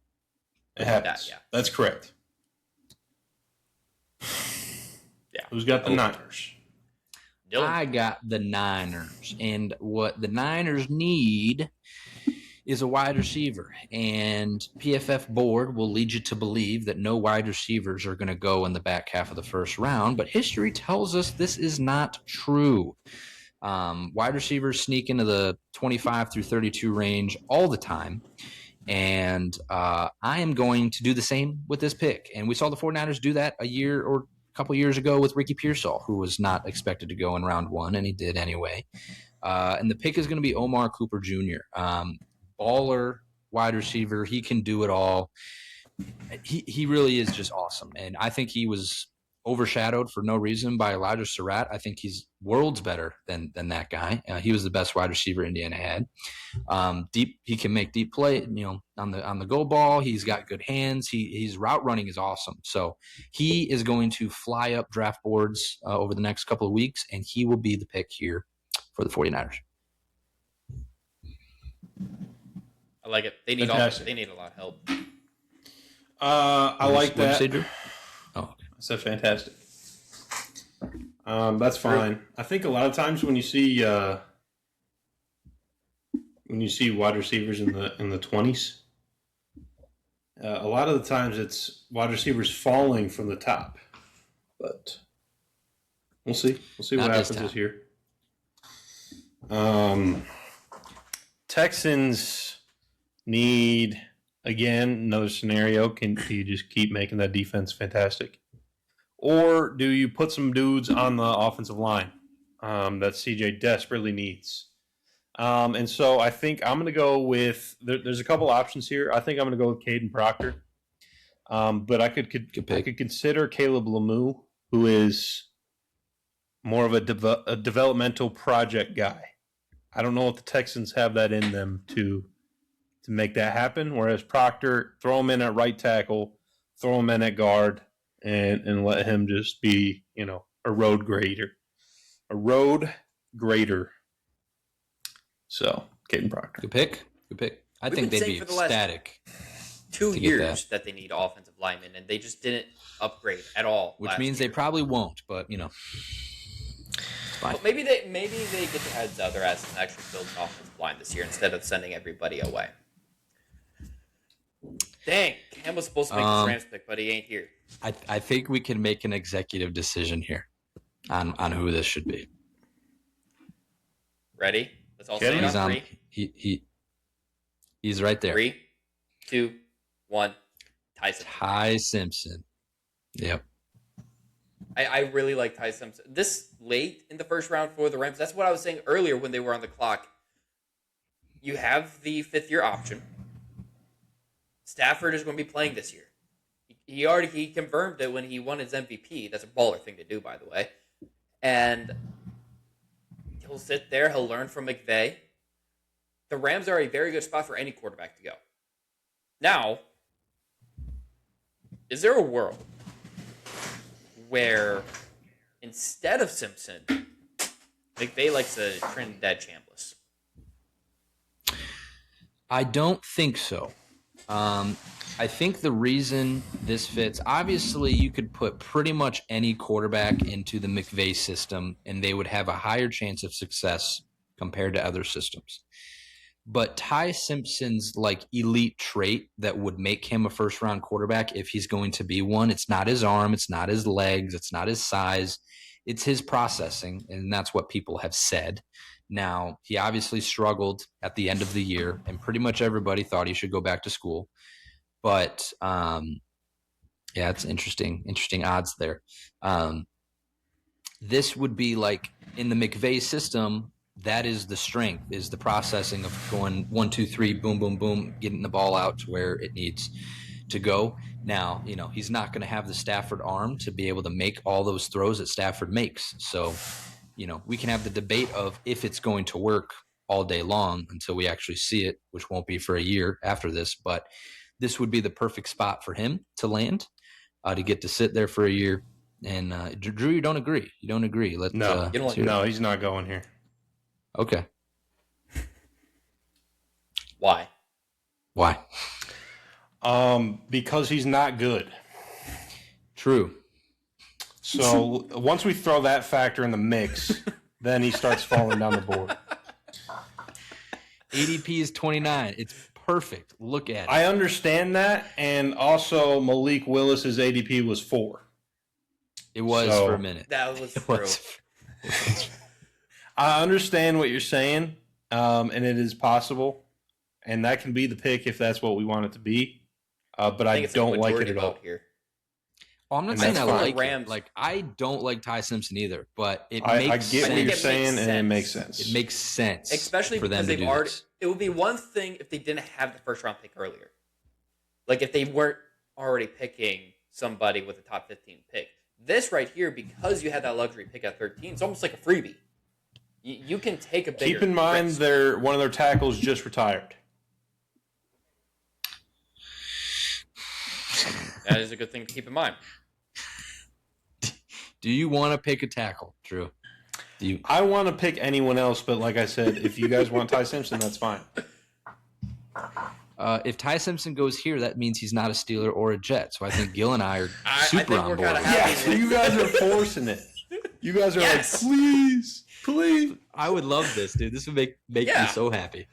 Speaker 5: It happens. That's correct.
Speaker 3: Yeah.
Speaker 5: Who's got the Niners?
Speaker 3: Dylan.
Speaker 4: I got the Niners. And what the Niners need is a wide receiver. And PFF board will lead you to believe that no wide receivers are going to go in the back half of the first round. But history tells us this is not true. Wide receivers sneak into the 25 through 32 range all the time. And I am going to do the same with this pick. And we saw the 49ers do that a year or a couple years ago with Ricky Pearsall, who was not expected to go in round one, and he did anyway. And the pick is going to be Omar Cooper Jr., baller wide receiver. He can do it all. He really is just awesome. And I think he was overshadowed for no reason by Elijah Surratt. I think he's worlds better than that guy. He was the best wide receiver Indiana had. Deep, he can make deep play, on the go ball. He's got good hands. His route running is awesome. So he is going to fly up draft boards over the next couple of weeks, and he will be the pick here for the 49ers.
Speaker 3: I like it. They need They need a lot of help.
Speaker 5: I like that.
Speaker 4: What did you say, Drew? Oh, okay.
Speaker 5: I said fantastic. That's fine. I think a lot of times when you see wide receivers in the 20s, a lot of the times it's wide receivers falling from the top. But we'll see. We'll see what happens this year. Texans need, again, another scenario. Do you just keep making that defense fantastic? Or do you put some dudes on the offensive line that CJ desperately needs? And so I think I'm going to go with there's a couple options here. I think I'm going to go with Caden Proctor. But I could consider Caleb Lemieux, who is more of a developmental project guy. I don't know if the Texans have that in them to make that happen. Whereas Proctor, throw him in at right tackle, throw him in at guard, and let him just be, a road grader. A road grader. So, Caden Proctor.
Speaker 4: Good pick. I think they'd be ecstatic.
Speaker 3: 2 years that they need offensive linemen, and they just didn't upgrade at all.
Speaker 4: Which means they probably won't, but it's fine.
Speaker 3: But maybe they get their heads out their ass and actually build an offensive line this year instead of sending everybody away. Dang, Cam was supposed to make this Rams pick, but he ain't here.
Speaker 4: I think we can make an executive decision here on who this should be.
Speaker 3: Ready? Let's all say it on three.
Speaker 4: He's right there.
Speaker 3: 3, 2, 1.
Speaker 4: Ty Simpson. Yep.
Speaker 3: I really like Ty Simpson. This late in the first round for the Rams, that's what I was saying earlier when they were on the clock. You have the fifth-year option. Stafford is going to be playing this year. He confirmed it when he won his MVP. That's a baller thing to do, by the way. And he'll sit there. He'll learn from McVay. The Rams are a very good spot for any quarterback to go. Now, is there a world where instead of Simpson, McVay likes a Trinidad Chambliss?
Speaker 4: I don't think so. I think the reason this fits, obviously you could put pretty much any quarterback into the McVay system and they would have a higher chance of success compared to other systems. But Ty Simpson's elite trait that would make him a first round quarterback, if he's going to be one, it's not his arm, it's not his legs, it's not his size, it's his processing. And that's what people have said. Now, he obviously struggled at the end of the year, and pretty much everybody thought he should go back to school. But, it's interesting odds there. This would be in the McVay system, that is the strength, is the processing of going 1, 2, 3, boom, boom, boom, getting the ball out to where it needs to go. Now, he's not going to have the Stafford arm to be able to make all those throws that Stafford makes. So, we can have the debate of if it's going to work all day long until we actually see it, which won't be for a year after this. But this would be the perfect spot for him to land, to get to sit there for a year. And Drew, you don't agree? You don't agree?
Speaker 5: No, he's not going here.
Speaker 4: Okay.
Speaker 3: Why?
Speaker 5: Because he's not good.
Speaker 4: True.
Speaker 5: So once we throw that factor in the mix, then he starts falling down the board.
Speaker 4: ADP is 29. It's perfect. Look at it.
Speaker 5: I understand that, and also Malik Willis's ADP was 4.
Speaker 4: It was for a minute.
Speaker 3: That was true.
Speaker 5: I understand what you're saying, and it is possible, and that can be the pick if that's what we want it to be. But I don't like it at all.
Speaker 3: Here.
Speaker 4: Oh, I'm not saying I like Rams. I don't like Ty Simpson either, but it makes
Speaker 5: I get
Speaker 4: sense.
Speaker 5: what you're saying, and it makes sense.
Speaker 4: It makes sense,
Speaker 3: especially
Speaker 4: for them
Speaker 3: because
Speaker 4: to
Speaker 3: they've already.
Speaker 4: This.
Speaker 3: It would be one thing if they didn't have the first round pick earlier, if they weren't already picking somebody with a top 15 pick. This right here, because you had that luxury pick at 13, it's almost like a freebie. You can take a bigger
Speaker 5: Keep in mind,
Speaker 3: risk.
Speaker 5: one of their tackles just retired.
Speaker 3: That is a good thing to keep in mind.
Speaker 4: Do you want to pick a tackle, Drew?
Speaker 5: I want to pick anyone else, but like I said, if you guys want Ty Simpson, that's fine.
Speaker 4: If Ty Simpson goes here, that means he's not a Steeler or a Jet. So I think Gil and I are super on board.
Speaker 5: Yeah, so you guys are forcing it. You guys are like, please.
Speaker 4: I would love this, dude. This would make me so happy.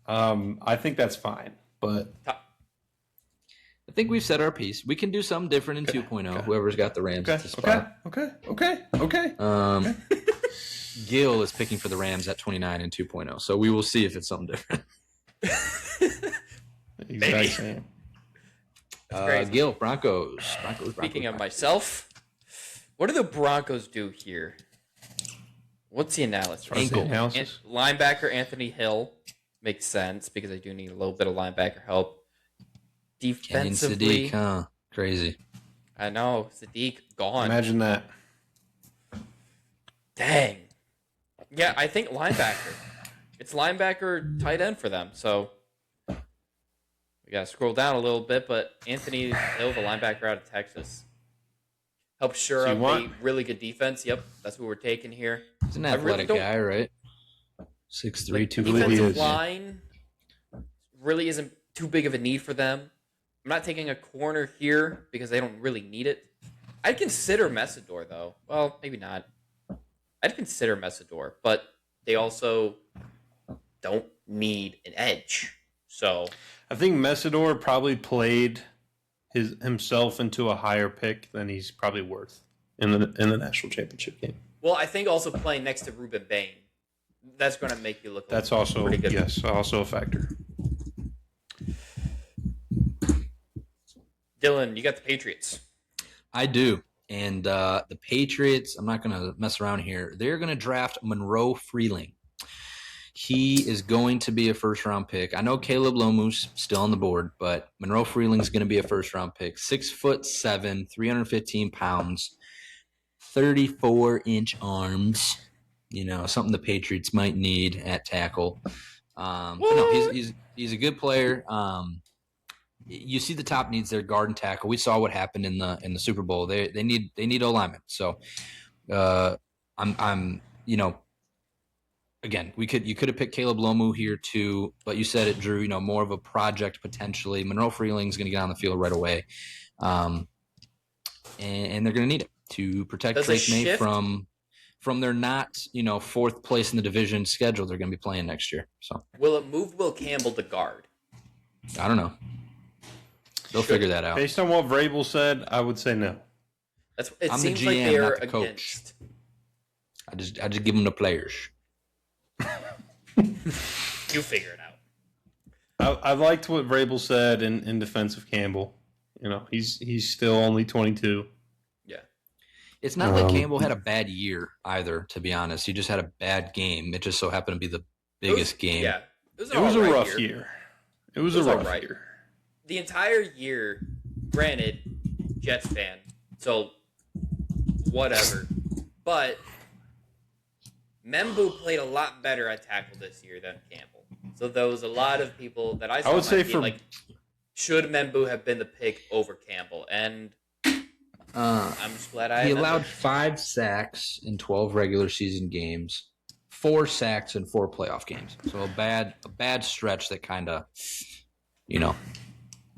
Speaker 5: I think that's fine, but
Speaker 4: I think we've said our piece. We can do something different in 2.0. Okay. Whoever's got the Rams at the spot.
Speaker 5: Okay.
Speaker 4: Gil is picking for the Rams at 29 in 2.0. So we will see if it's something different.
Speaker 5: Exactly.
Speaker 4: Gil, Broncos.
Speaker 3: Speaking of myself, what do the Broncos do here? What's the analysis?
Speaker 5: What's the analysis?
Speaker 3: Linebacker Anthony Hill makes sense because I do need a little bit of linebacker help. Defensively,
Speaker 4: Sadiq, huh? Crazy.
Speaker 3: I know Sadiq gone.
Speaker 5: Imagine that.
Speaker 3: Dang. Yeah, I think linebacker. It's linebacker tight end for them. So we gotta scroll down a little bit, but Anthony Hill, the linebacker out of Texas, helps shore up a really good defense. Yep, that's what we're taking here.
Speaker 4: He's an athletic guy, right? 6'3", 240.
Speaker 3: Defensive line really isn't too big of a need for them. I'm not taking a corner here because they don't really need it. I'd consider Messidor, though. Well, maybe not. I'd consider Messidor, but they also don't need an edge. So
Speaker 5: I think Messidor probably played himself into a higher pick than he's probably worth in the national championship game.
Speaker 3: Well, I think also playing next to Ruben Bain, that's going to make you look.
Speaker 5: That's also
Speaker 3: pretty good.
Speaker 5: Yes, also a factor.
Speaker 3: Dylan, you got the Patriots.
Speaker 4: I do. And the Patriots, I'm not going to mess around here. They're going to draft Monroe Freeling. He is going to be a first-round pick. I know Caleb Lomu's still on the board, but Monroe Freeling is going to be a first-round pick. 6'7", 315 pounds, 34-inch arms. You know, something the Patriots might need at tackle. But no, he's a good player. You see the top needs there, guard and tackle. We saw what happened in the Super Bowl. They need O-linemen. So I'm again, you could have picked Caleb Lomu here too, but you said it, Drew. You know, more of a project potentially. Monroe Freeling's going to get on the field right away, and they're going to need it to protect Drake May from their not fourth place in the division schedule they're going to be playing next year. So
Speaker 3: will it move Will Campbell to guard?
Speaker 4: I don't know. They'll figure that out.
Speaker 5: Based on what Vrabel said, I would say no.
Speaker 3: It
Speaker 4: I'm
Speaker 3: seems
Speaker 4: the GM,
Speaker 3: like they're
Speaker 4: not the coach.
Speaker 3: against.
Speaker 4: I just give them the players.
Speaker 3: You figure it out.
Speaker 5: I liked what Vrabel said in defense of Campbell. You know, he's still only 22.
Speaker 3: Yeah.
Speaker 4: It's not like Campbell had a bad year either, to be honest. He just had a bad game. It just so happened to be the biggest game.
Speaker 3: Yeah.
Speaker 5: It was a rough year. It was a rough year.
Speaker 3: The entire year, granted, Jets fan, so whatever. But Membu played a lot better at tackle this year than Campbell. So there was a lot of people that I saw
Speaker 5: would say
Speaker 3: should Membu have been the pick over Campbell? And I'm just glad
Speaker 4: he allowed 5 sacks in 12 regular season games, 4 sacks in 4 playoff games. So a bad stretch that kind of,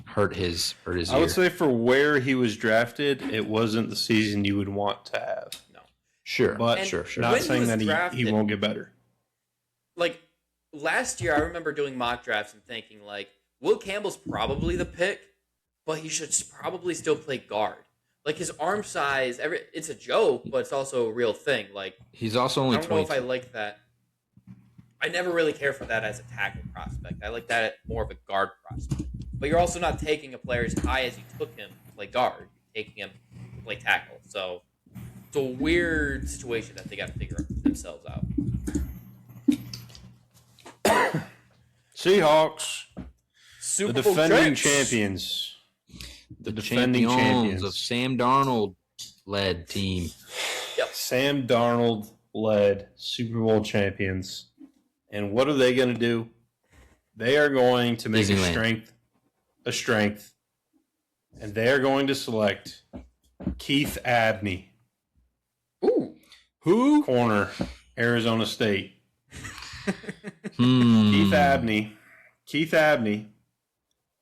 Speaker 4: hurt his year.
Speaker 5: I would say for where he was drafted, it wasn't the season you would want to have.
Speaker 3: No.
Speaker 4: Sure.
Speaker 5: But
Speaker 4: sure.
Speaker 5: Not saying that he won't get better.
Speaker 3: Like last year, I remember doing mock drafts and thinking like, Will Campbell's probably the pick, but he should probably still play guard. Like his arm size, it's a joke, but it's also a real thing. Like
Speaker 4: he's also only 22.
Speaker 3: I don't know if I like that. I never really care for that as a tackle prospect. I like that more of a guard prospect. But you're also not taking a player as high as you took him to play guard. You're taking him to play tackle. So it's a weird situation that they got to figure themselves out.
Speaker 5: Seahawks,
Speaker 3: Super
Speaker 5: the
Speaker 3: Bowl
Speaker 5: defending
Speaker 3: champs.
Speaker 5: champions.
Speaker 4: The
Speaker 5: defending champions
Speaker 4: of Sam Darnold-led team.
Speaker 3: Yep.
Speaker 5: Sam Darnold-led Super Bowl champions. And what are they going to do? They are going to make a strength, and they are going to select Keith Abney.
Speaker 3: Ooh.
Speaker 4: Who?
Speaker 5: Corner, Arizona State.
Speaker 4: Keith
Speaker 5: Keith Abney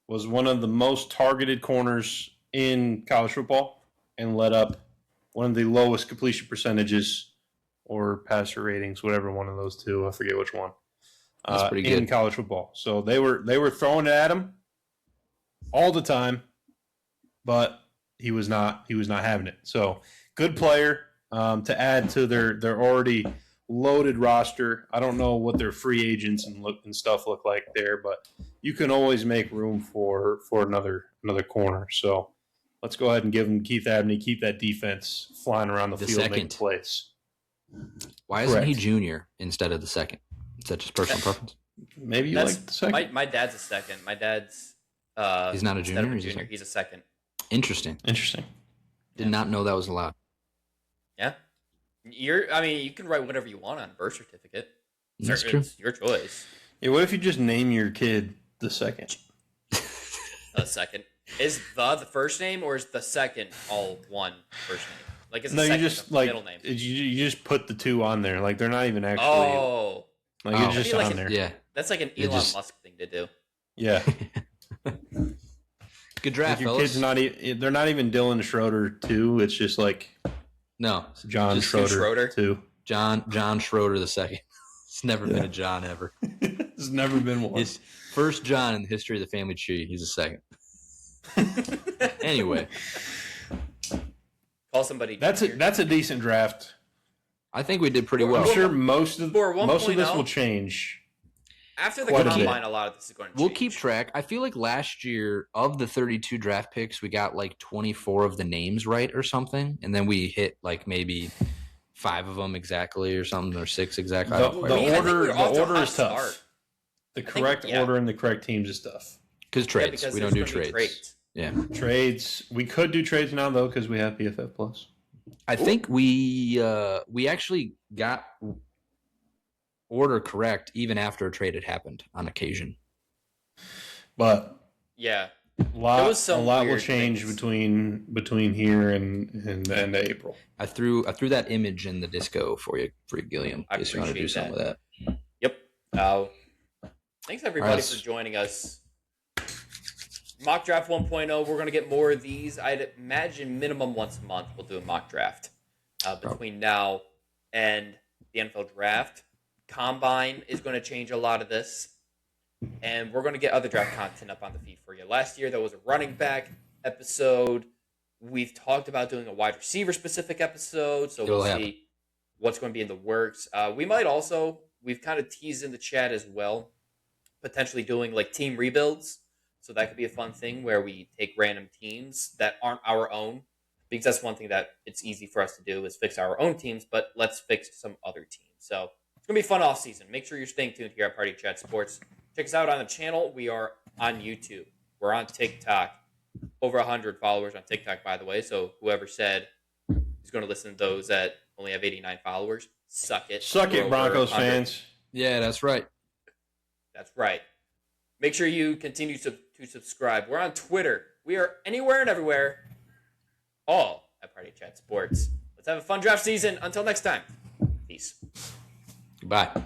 Speaker 5: was one of the most targeted corners in college football and led up one of the lowest completion percentages or passer ratings, whatever one of those two. I forget which one.
Speaker 4: That's pretty
Speaker 5: in
Speaker 4: good.
Speaker 5: college football. So they were throwing it at him all the time, but he was not having it. So good player to add to their already loaded roster. I don't know what their free agents and stuff look like there, but you can always make room for another corner. So let's go ahead and give him Keith Abney, keep that defense flying around the field, making plays.
Speaker 4: Why isn't he
Speaker 5: Correct.
Speaker 4: junior instead of the second? Is that just personal preference?
Speaker 5: Maybe you
Speaker 3: That's
Speaker 5: like the second.
Speaker 3: my dad's a second. My dad's
Speaker 4: He's not a
Speaker 3: instead
Speaker 4: junior.
Speaker 3: of a
Speaker 4: He's a
Speaker 3: junior.
Speaker 4: second?
Speaker 3: He's a second.
Speaker 4: Interesting.
Speaker 5: Interesting.
Speaker 4: Did not know that was allowed.
Speaker 3: Yeah. You can write whatever you want on a birth certificate.
Speaker 4: That's true.
Speaker 3: It's your choice.
Speaker 5: Yeah, what if you just name your kid the second?
Speaker 3: A second. Is the first name or is the second all one first name? Like, is the
Speaker 5: No, you
Speaker 3: second
Speaker 5: just
Speaker 3: the
Speaker 5: like
Speaker 3: middle name?
Speaker 5: you just put the two on there. Like they're not even actually
Speaker 3: Oh,
Speaker 5: like
Speaker 4: Oh.
Speaker 5: it's just
Speaker 3: I feel like
Speaker 5: on
Speaker 3: it-
Speaker 5: there.
Speaker 4: Yeah.
Speaker 3: that's like an
Speaker 4: It
Speaker 3: Elon
Speaker 4: just-
Speaker 3: Musk thing to do.
Speaker 5: Yeah.
Speaker 4: Good
Speaker 5: Like
Speaker 4: draft,
Speaker 5: your
Speaker 4: fellas.
Speaker 5: kid's not even they're not even Dylan Schroeder 2. It's just like
Speaker 4: No.
Speaker 5: John
Speaker 4: Just
Speaker 5: Schroeder,
Speaker 3: Schroeder.
Speaker 5: 2.
Speaker 4: John Schroeder the second. It's never been a John ever.
Speaker 5: There's never been one.
Speaker 4: His first John in the history of the family tree. He's a second. Anyway,
Speaker 3: Call somebody.
Speaker 5: That's
Speaker 3: junior.
Speaker 5: a decent draft.
Speaker 4: I think we did pretty well.
Speaker 5: I'm sure most of
Speaker 3: For
Speaker 5: this
Speaker 3: 1.0,
Speaker 5: will change.
Speaker 3: After the
Speaker 5: quite a bit.
Speaker 3: combine, a lot of this is going to change.
Speaker 4: We'll keep track. I feel like last year of the 32 draft picks, we got like 24 of the names right or something, and then we hit like maybe 5 of them exactly or something, or 6 exactly. I
Speaker 5: The,
Speaker 4: don't quite
Speaker 5: the
Speaker 3: I think
Speaker 5: order
Speaker 3: we're off
Speaker 5: the
Speaker 3: to a
Speaker 5: order
Speaker 3: hot
Speaker 5: is tough.
Speaker 3: start.
Speaker 5: The
Speaker 3: think-
Speaker 5: correct
Speaker 3: yeah.
Speaker 5: order and the correct teams is tough.
Speaker 4: because
Speaker 3: Yeah,
Speaker 4: trades.
Speaker 3: because
Speaker 4: We
Speaker 3: there's
Speaker 4: don't do
Speaker 3: gonna be
Speaker 4: trades. Yeah,
Speaker 5: Trades. We could do trades now though because we have PFF Plus.
Speaker 4: I think we actually got order correct even after a trade had happened on occasion.
Speaker 5: But
Speaker 3: Yeah.
Speaker 5: a lot
Speaker 3: was some
Speaker 5: will
Speaker 3: weird
Speaker 5: change
Speaker 3: things.
Speaker 5: between here and the end of April.
Speaker 4: I threw that image in the disco for you, Gilliam,
Speaker 3: I
Speaker 4: in case you want to do
Speaker 3: appreciate
Speaker 4: something with that.
Speaker 3: Yep. Thanks everybody
Speaker 4: All right.
Speaker 3: for joining us. Mock draft 1.0. We're going to get more of these. I'd imagine minimum once a month we'll do a mock draft between now and the NFL draft. Combine is going to change a lot of this, and we're going to get other draft content up on the feed for you. Last year there was a running back episode. We've talked about doing a wide receiver specific episode, so
Speaker 4: It'll
Speaker 3: we'll
Speaker 4: happen.
Speaker 3: see what's going to be in the works. We might also, we've kind of teased in the chat as well, potentially doing like team rebuilds. So that could be a fun thing where we take random teams that aren't our own, because that's one thing that it's easy for us to do is fix our own teams, but let's fix some other teams. So it's going to be a fun off season. Make sure you're staying tuned here at Party Chat Sports. Check us out on the channel. We are on YouTube. We're on TikTok. Over 100 followers on TikTok, by the way. So whoever said he's going to listen to those that only have 89 followers, suck it.
Speaker 5: Suck
Speaker 3: We're
Speaker 5: it,
Speaker 3: over
Speaker 5: Broncos
Speaker 3: 100.
Speaker 5: fans.
Speaker 4: Yeah, that's right.
Speaker 3: That's right. Make sure you continue to subscribe. We're on Twitter. We are anywhere and everywhere. All at Party Chat Sports. Let's have a fun draft season. Until next time. Peace.
Speaker 4: Goodbye.